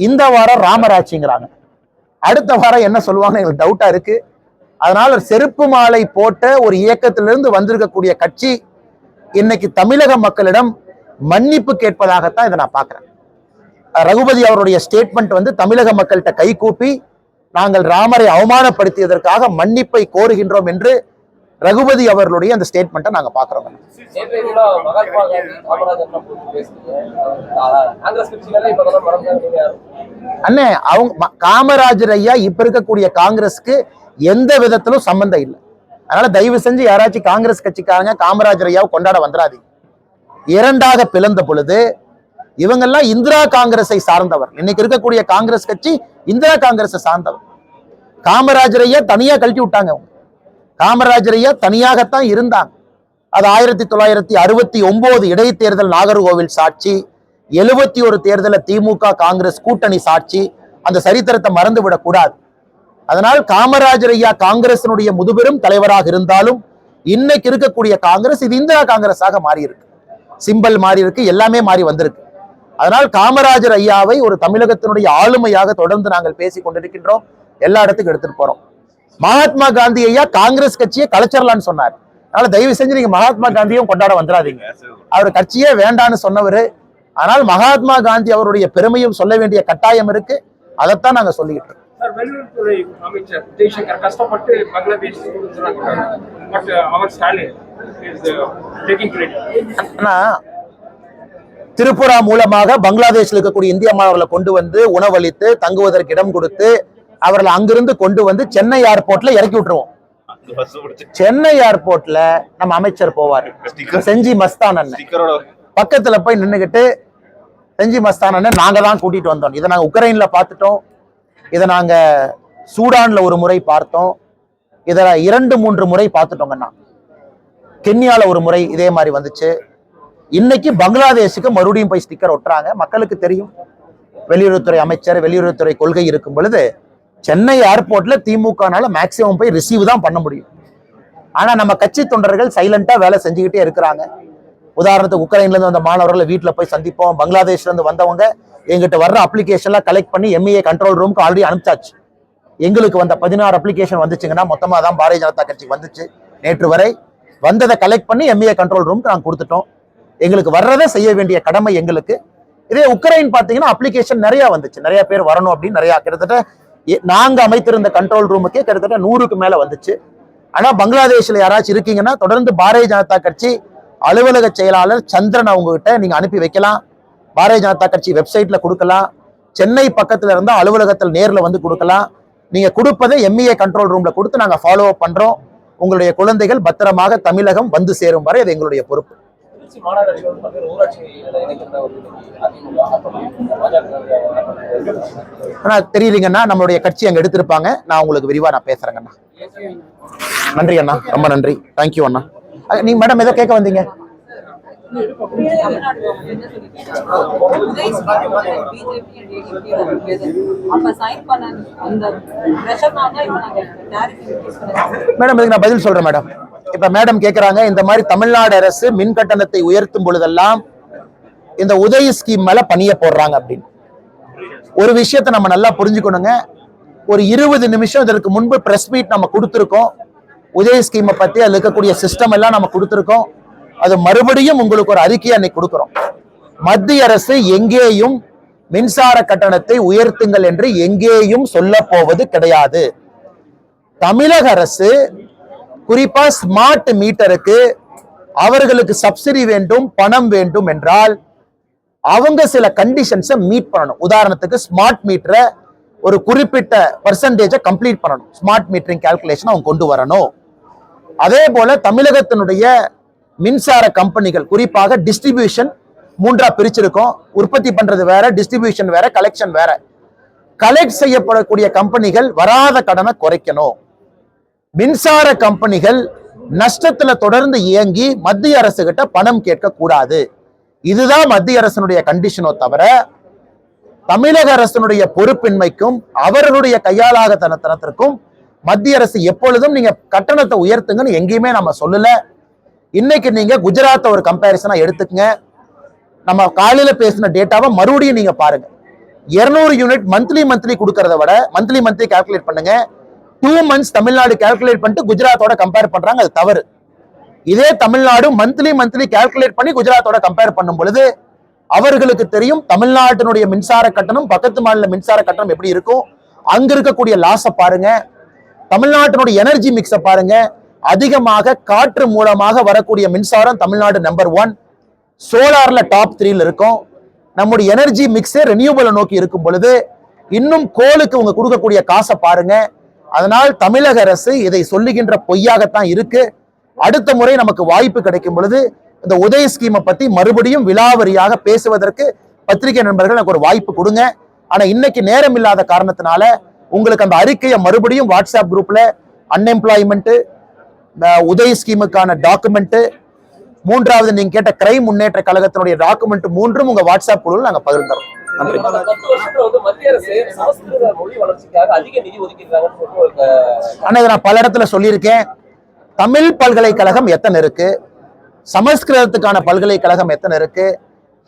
இந்த வாரம் ராமராட்சிங்கிறாங்க. அடுத்த வாரம் என்ன சொல்லுவாங்க எங்களுக்கு டவுட்டா இருக்கு. அதனால செருப்பு மாலை போட்ட ஒரு இயக்கத்திலிருந்து வந்திருக்கக்கூடிய கட்சி இன்னைக்கு தமிழக மக்களிடம் மன்னிப்பு கேட்பதாகத்தான் இதை நான் பார்க்கிறேன். ரகுபதி அவருடைய ஸ்டேட்மெண்ட் வந்து தமிழக மக்கள்கிட்ட கை கூப்பி நாங்கள் ராமரை அவமானப்படுத்தியதற்காக மன்னிப்பை கோருகின்றோம் என்று ரகுபதி அவர்களுடைய அந்த ஸ்டேட்மெண்ட்டை நாங்க பாக்குறோம். அண்ணே, அவங்க காமராஜர் ஐயா இப்ப இருக்கக்கூடிய காங்கிரஸ்க்கு எந்த விதத்திலும் சம்பந்தம் இல்லை. அதனால தயவு செஞ்சு யாராச்சும் காங்கிரஸ் கட்சிக்காரங்க காமராஜர் ஐயாவை கொண்டாட வந்துடாதீங்க. இரண்டாக பிளந்த பொழுது இவங்கெல்லாம் இந்திரா காங்கிரஸை சார்ந்தவர். இன்னைக்கு இருக்கக்கூடிய காங்கிரஸ் கட்சி இந்திரா காங்கிரஸை சார்ந்தவர். காமராஜர் ஐயா தனியா கழட்டி விட்டாங்க. காமராஜர் ஐயா தனியாகத்தான் இருந்தாங்க. அது 1969 இடைத்தேர்தல் நாகர்கோவில் சாட்சி, 71 தேர்தல திமுக காங்கிரஸ் கூட்டணி சாட்சி. அந்த சரித்திரத்தை மறந்து விடக்கூடாது. அதனால் காமராஜர் ஐயா காங்கிரசினுடைய முதுபெரும் தலைவராக இருந்தாலும் இன்னைக்கு இருக்கக்கூடிய காங்கிரஸ் இது இந்திரா காங்கிரஸாக மாறி இருக்கு. சிம்பல் மாறி இருக்கு, எல்லாமே மாறி வந்திருக்கு. அதனால் காமராஜர் ஐயாவை ஒரு தமிழகத்தினுடைய ஆளுமையாக தொடர்ந்து நாங்கள் பேசிக் கொண்டிருக்கின்றோம். எல்லா இடத்துக்கும் எடுத்துட்டு போறோம். மகாத்மா காந்தி ஐயா காங்கிரஸ் கட்சியை கலைச்சிடலான்னு சொன்னார். அதனால தயவு செஞ்சு நீங்க மகாத்மா காந்தியும் கொண்டாட வந்துடாதீங்க. அவர் கட்சியே வேண்டான்னு சொன்னவர். ஆனால் மகாத்மா காந்தி அவருடைய பெருமையும் சொல்ல வேண்டிய கட்டாயம் இருக்கு. அதைத்தான் நாங்க சொல்லிக்கிட்டு இருக்கோம். வெளியுறவுத்துறை அமைச்சர் ஜெய்சங்கர் கஷ்டப்பட்டு பங்களாதேஷ் பட் அவர் ஸ்டாலின் இஸ் டேக்கிங் கிரெடிட். ஆனா திரிபுரா மூலமாக பங்களாதேஷ்ல இருக்கக்கூடிய இந்திய மாணவர்களை கொண்டு வந்து உணவளித்து தங்குவதற்கு இடம் கொடுத்து அவர்களை அங்கிருந்து கொண்டு வந்து சென்னை ஏர்போர்ட்ல இறக்கி விட்டுருவோம். சென்னை ஏர்போர்ட்ல நம்ம அமைச்சர் போவார். செஞ்சி மஸ்தான் அண்ணன் பக்கத்துல போய் நின்னுகிட்டு செஞ்சி மஸ்தான் அண்ணன் நாங்க தான் கூட்டிட்டு வந்தோம். இதை நாங்க உக்ரைன்ல பார்த்துட்டோம். இதை நாங்க சூடான்ல ஒரு முறை பார்த்தோம். இதை 2-3 முறை பார்த்துட்டோங்கண்ணா. கென்யால ஒரு முறை இதே மாதிரி வந்துச்சு. இன்னைக்கு பங்களாதேஷுக்கு மறுபடியும் போய் ஸ்டிக்கர் ஒட்டுறாங்க. மக்களுக்கு தெரியும் வெளியுறவுத்துறை அமைச்சர் வெளியுறவுத்துறை கொள்கை இருக்கும் பொழுது சென்னை ஏர்போர்ட்ல திமுகனால மேக்சிமம் போய் ரிசீவ் தான் பண்ண முடியும். ஆனா நம்ம கட்சி தொண்டர்கள் சைலண்டா வேலை செஞ்சுக்கிட்டே இருக்கிறாங்க. உதாரணத்துக்கு உக்ரைன்ல இருந்து வந்த மாணவர்களை வீட்டுல போய் சந்திப்போம். பங்களாதேஷ்ல இருந்து வந்தவங்க எங்கிட்ட வர்ற அப்ளிகேஷன்லாம் கலெக்ட் பண்ணி எம்இஏ கண்ட்ரோல் ரூமுக்கு ஆல்ரெடி அனுப்பிச்சாச்சு. எங்களுக்கு வந்த 16 அப்ளிகேஷன் வந்துச்சுங்கன்னா மொத்தமா தான் பாரதிய ஜனதா கட்சிக்கு வந்துச்சு. நேற்று வரை வந்ததை கலெக்ட் பண்ணி எம்இஏ கண்ட்ரோல் ரூமுக்கு நாங்கள் கொடுத்துட்டோம். எங்களுக்கு வர்றதை செய்ய வேண்டிய கடமை எங்களுக்கு. இதே உக்ரைன் பாத்தீங்கன்னா அப்ளிகேஷன் நிறைய வந்துச்சு. நிறைய பேர் வரணும் அப்படின்னு நிறைய கிட்டத்தட்ட நாங்க அமைத்திருந்த கண்ட்ரோல் ரூமுக்கே கிட்டத்தட்ட 100க்கு மேல வந்துச்சு. ஆனா பங்களாதேஷ்ல யாராச்சும் இருக்கீங்கன்னா தொடர்ந்து பாரதிய ஜனதா கட்சி அலுவலக செயலாளர் சந்திரன் அவங்க கிட்ட நீங்க அனுப்பி வைக்கலாம். பாரதிய ஜனதா கட்சி வெப்சைட்ல கொடுக்கலாம். சென்னை பக்கத்துல இருந்தா அலுவலகத்தில் நேர்ல வந்து கொடுக்கலாம். நீங்க கொடுப்பதை எம்இஏ கண்ட்ரோல் ரூம்ல கொடுத்து நாங்க ஃபாலோ அப் பண்றோம். உங்களுடைய குழந்தைகள் பத்திரமாக தமிழகம் வந்து சேரும் வரை அது எங்களுடைய பொறுப்பு. ஆனா தெரியுதுங்கன்னா நம்மளுடைய கட்சி அங்க எடுத்திருப்பாங்க. நான் உங்களுக்கு விரிவா நான் பேசுறேங்கண்ணா. நன்றி அண்ணா, ரொம்ப நன்றி. தேங்க்யூ அண்ணா. நீங்க மேடம் எதை கேட்க வந்தீங்க? மேடம் இதுக்கு நான் பதில் சொல்றேன் மேடம். இப்ப மேடம் கேக்குறாங்க இந்த மாதிரி தமிழ்நாடு அரசு மின் கட்டணத்தை உயர்த்தும் பொழுதெல்லாம் இந்த உதய ஸ்கீம் மேல பணிய போடுறாங்க அப்படின்னு. ஒரு விஷயத்தை நம்ம நல்லா புரிஞ்சுக்கணுங்க. ஒரு 20 நிமிஷம் இதற்கு முன்பு பிரஸ் மீட் நம்ம கொடுத்துருக்கோம். உதய ஸ்கீமை பத்தி அதுல இருக்கக்கூடிய சிஸ்டம் எல்லாம் நம்ம கொடுத்துருக்கோம். அது மறுபடியும் உங்களுக்கு ஒரு அறிக்கையை அன்னைக்கு கொடுக்கிறோம். மத்திய அரசு எங்கேயும் மின்சார கட்டணத்தை உயர்த்துங்கள் என்று எங்கேயும் சொல்ல போவது கிடையாது. தமிழக அரசு குறிப்பா ஸ்மார்ட் மீட்டருக்கு அவர்களுக்கு சப்சிடி வேண்டும், பணம் வேண்டும் என்றால் அவங்க சில கண்டிஷன்ஸை மீட் பண்ணணும். உதாரணத்துக்கு ஸ்மார்ட் மீட்டரை ஒரு குறிப்பிட்ட பர்சன்டேஜை கம்ப்ளீட் பண்ணணும். ஸ்மார்ட் மீட்டரிங் கால்குலேஷன் அவங்க கொண்டு வரணும். அதே போல தமிழகத்தினுடைய மின்சார கம்பெனிகள் குறிப்பாக டிஸ்ட்ரிபியூஷன் 3ஆ பிரிச்சிருக்கோம். உற்பத்தி பண்றது வேற, டிஸ்ட்ரிபியூஷன் வேற, கலெக்ஷன் வேற. கலெக்ட் செய்யப்படக்கூடிய கம்பெனிகள் வராத கடனை குறைக்கணும். மின்சார கம்பெனிகள் நஷ்டத்துல தொடர்ந்து இயங்கி மத்திய அரசு கிட்ட பணம் கேட்க கூடாது. இதுதான் மத்திய அரசனுடைய கண்டிஷனோ தவிர தமிழக அரசனுடைய பொறுப்பின்மைக்கும் அவர்களுடைய கையாளாகத்தனத்திற்கும் மத்திய அரசு எப்பொழுதும் நீங்க கட்டணத்தை உயர்த்துங்கன்னு எங்கேயுமே நம்ம சொல்லல. இன்னைக்கு நீங்க குஜராத்தை ஒரு கம்பேரிசனா எடுத்துக்கங்க. நம்ம காலையில பேசின டேட்டாவை மறுபடியும் நீங்க பாருங்க. 200 யூனிட் மந்த்லி கொடுக்கறத விட மந்த்லி கால்குலேட் பண்ணுங்க. 2 months தமிழ்நாடு கால்குலேட் பண்ணிட்டு குஜராத்தோட கம்பேர் பண்றாங்க. அது தவறு. இதே தமிழ்நாடு மந்த்லி கால்குலேட் பண்ணி குஜராத்தோட கம்பேர் பண்ணும் பொழுது அவர்களுக்கு தெரியும் தமிழ்நாட்டினுடைய மின்சார கட்டணம் பக்கத்து மாநில மின்சார கட்டணம் எப்படி இருக்கும். அங்க இருக்கக்கூடிய லாஸை பாருங்க, தமிழ்நாட்டினுடைய எனர்ஜி மிக்ஸை பாருங்க. அதிகமாக காற்று மூலமாக வரக்கூடிய மின்சாரம் தமிழ்நாடு நம்பர் 1, சோலார்ல டாப் 3ல இருக்கும். நம்முடைய எனர்ஜி மிக்ஸே ரெனியூவபிளை நோக்கி இருக்கும் பொழுது இன்னும் கோலுக்கு உங்க கொடுக்கக்கூடிய காசை பாருங்க. அதனால் தமிழக அரசு இதை சொல்லுகின்ற பொய்யாகத்தான் இருக்கு. அடுத்த முறை நமக்கு வாய்ப்பு கிடைக்கும் பொழுது இந்த உதய ஸ்கீமை பத்தி மறுபடியும் விலாவரியாக பேசுவதற்கு பத்திரிகை நண்பர்கள் எனக்கு ஒரு வாய்ப்பு கொடுங்க. ஆனா இன்னைக்கு நேரம் இல்லாத காரணத்தினால உங்களுக்கு அந்த அறிக்கையை மறுபடியும் வாட்ஸ்அப் குரூப்ல அன்எம்ப்ளாய்மெண்ட், உதய ஸ்கீமுக்கான டாக்குமெண்ட், மூன்றாவது நீங்க கேட்ட கிரைம் முன்னேற்ற கழகத்தினுடைய டாக்குமெண்ட் 3 உங்க வாட்ஸ்அப் குழுவில் நாங்க பகிர்ந்தோம். நன்றி. 10 வருஷத்துல வந்து மத்திய அரசு சமஸ்கிருத மொழி வளர்ச்சிக்காக அதிக நிதி ஒதுக்கியிருக்காங்கன்னு சொல்லிட்டு ஒரு ஆனா இதை நான் பல இடத்துல சொல்லியிருக்கேன். தமிழ் பல்கலைக்கழகம் எத்தனை இருக்கு, சமஸ்கிருதத்துக்கான பல்கலைக்கழகம் எத்தனை இருக்கு,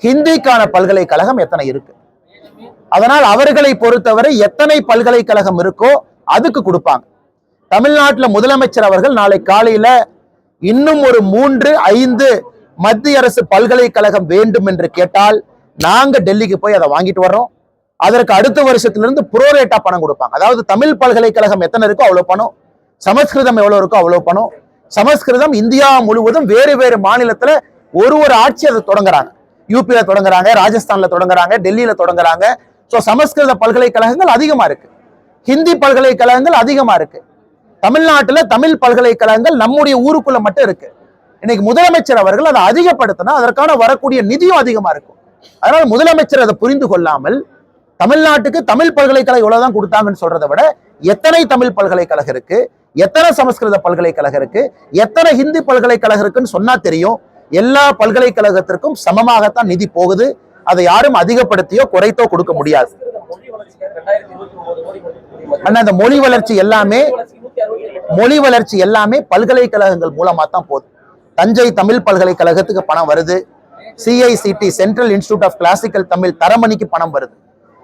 ஹிந்திக்கான பல்கலைக்கழகம் எத்தனை இருக்கு. அதனால் அவர்களை பொறுத்தவரை எத்தனை பல்கலைக்கழகம் இருக்கோ அதுக்கு கொடுப்பாங்க. தமிழ்நாட்டில் முதலமைச்சர் அவர்கள் நாளை காலையில இன்னும் ஒரு 3-5 மத்திய அரசு பல்கலைக்கழகம் வேண்டும் என்று கேட்டால் நாங்க டெல்லிக்கு போய் அதை வாங்கிட்டு வர்றோம். அதற்கு அடுத்த வருஷத்திலிருந்து புரோரேட்டா பணம் கொடுப்பாங்க. அதாவது தமிழ் பல்கலைக்கழகம் எத்தனை இருக்கோ அவ்வளவு பணம், சமஸ்கிருதம் எவ்வளவு இருக்கோ அவ்வளவு பணம். சமஸ்கிருதம் இந்தியா முழுவதும் வேறு வேறு மாநிலத்துல ஒரு ஆட்சி அதை தொடங்குறாங்க. யூபியில தொடங்குறாங்க, ராஜஸ்தான்ல தொடங்குறாங்க, டெல்லியில தொடங்குறாங்க. சோ சமஸ்கிருத பல்கலைக்கழகங்கள் அதிகமா இருக்கு, ஹிந்தி பல்கலைக்கழகங்கள் அதிகமா இருக்கு. தமிழ்நாட்டுல தமிழ் பல்கலைக்கழகங்கள் நம்முடைய ஊருக்குள்ள மட்டும் இருக்கு. இன்னைக்கு முதலமைச்சர் அவர்கள் அதை அதிகப்படுத்தினா அதற்கான வரக்கூடிய நிதியும் அதிகமா இருக்கும். அதனால முதலமைச்சர் அதை புரிந்து கொள்ளாமல் தமிழ்நாட்டுக்கு தமிழ் பல்கலைக்கழகம் இவ்வளவுதான் கொடுத்தாங்கன்னு சொல்றதை விட எத்தனை தமிழ் பல்கலைக்கழகம் இருக்கு, எத்தனை சமஸ்கிருத பல்கலைக்கழகம் இருக்கு, எத்தனை ஹிந்தி பல்கலைக்கழகம் இருக்குன்னு சொன்னா தெரியும். எல்லா பல்கலைக்கழகத்திற்கும் சமமாகத்தான் நிதி போகுது. அதை யாரும் அதிகப்படுத்தியோ குறைத்தோ கொடுக்க முடியாது. ஆனா இந்த மொழி வளர்ச்சி எல்லாமே பல்கலைக்கழகங்கள் மூலமா தான் போகுது. தஞ்சை தமிழ் பல்கலைக்கழகத்துக்கு பணம் வருது, CICT central institute of classical Tamil தரமணிக்கு பணம் வருது.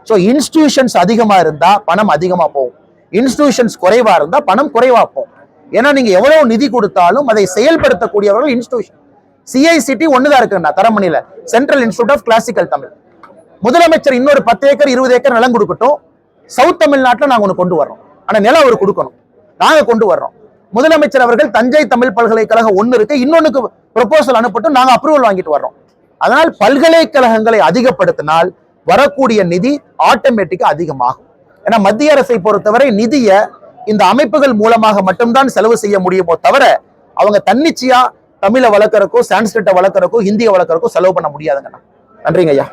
ஸோ இன்ஸ்டிடியூஷன்ஸ் அதிகமா இருந்தா பணம் அதிகமா போகும், இன்ஸ்டிடியூஷன்ஸ் குறைவா இருந்தா பணம் குறைவா போகும். ஏன்னா நீங்க எவ்வளவு நிதி கொடுத்தாலும் அதை செயல்படுத்தக்கூடியவர்கள் இன்ஸ்டிடியூஷன். CICT ஒண்ணுதான் இருக்குன்னா தரமணியில central institute of classical Tamil. முதலமைச்சர் இன்னொரு 10 ஏக்கர் 20 ஏக்கர் நிலம் கொடுக்கட்டும், சவுத் தமிழ்நாட்டில் நாங்க ஒண்ணு கொண்டு வர்றோம். ஆனா நிலம் அவர் கொடுக்கணும், நாங்க கொண்டு வர்றோம். முதலமைச்சர் அவர்கள் தஞ்சை தமிழ் பல்கலைக்கழகம் ஒண்ணு இருக்கு, இன்னொன்னுக்கு ப்ரொபோசல் அனுப்பட்டும், நாங்க அப்ரூவல் வாங்கிட்டு வர்றோம். அதனால் பல்கலைக்கழகங்களை அதிகப்படுத்தினால் வரக்கூடிய நிதி ஆட்டோமேட்டிக்கா அதிகமாகும். ஏன்னா மத்திய அரசை பொறுத்தவரை நிதியை இந்த அமைப்புகள் மூலமாக மட்டும்தான் செலவு செய்ய முடியுமோ தவிர அவங்க தன்னிச்சையா தமிழை வளர்க்கறக்கோ, சான்ஸ்கிரிட்டை வளர்க்கறக்கோ, ஹிந்தியை வளர்க்கறக்கோ செலவு பண்ண முடியாதுங்கண்ணா. நன்றிங்க ஐயா.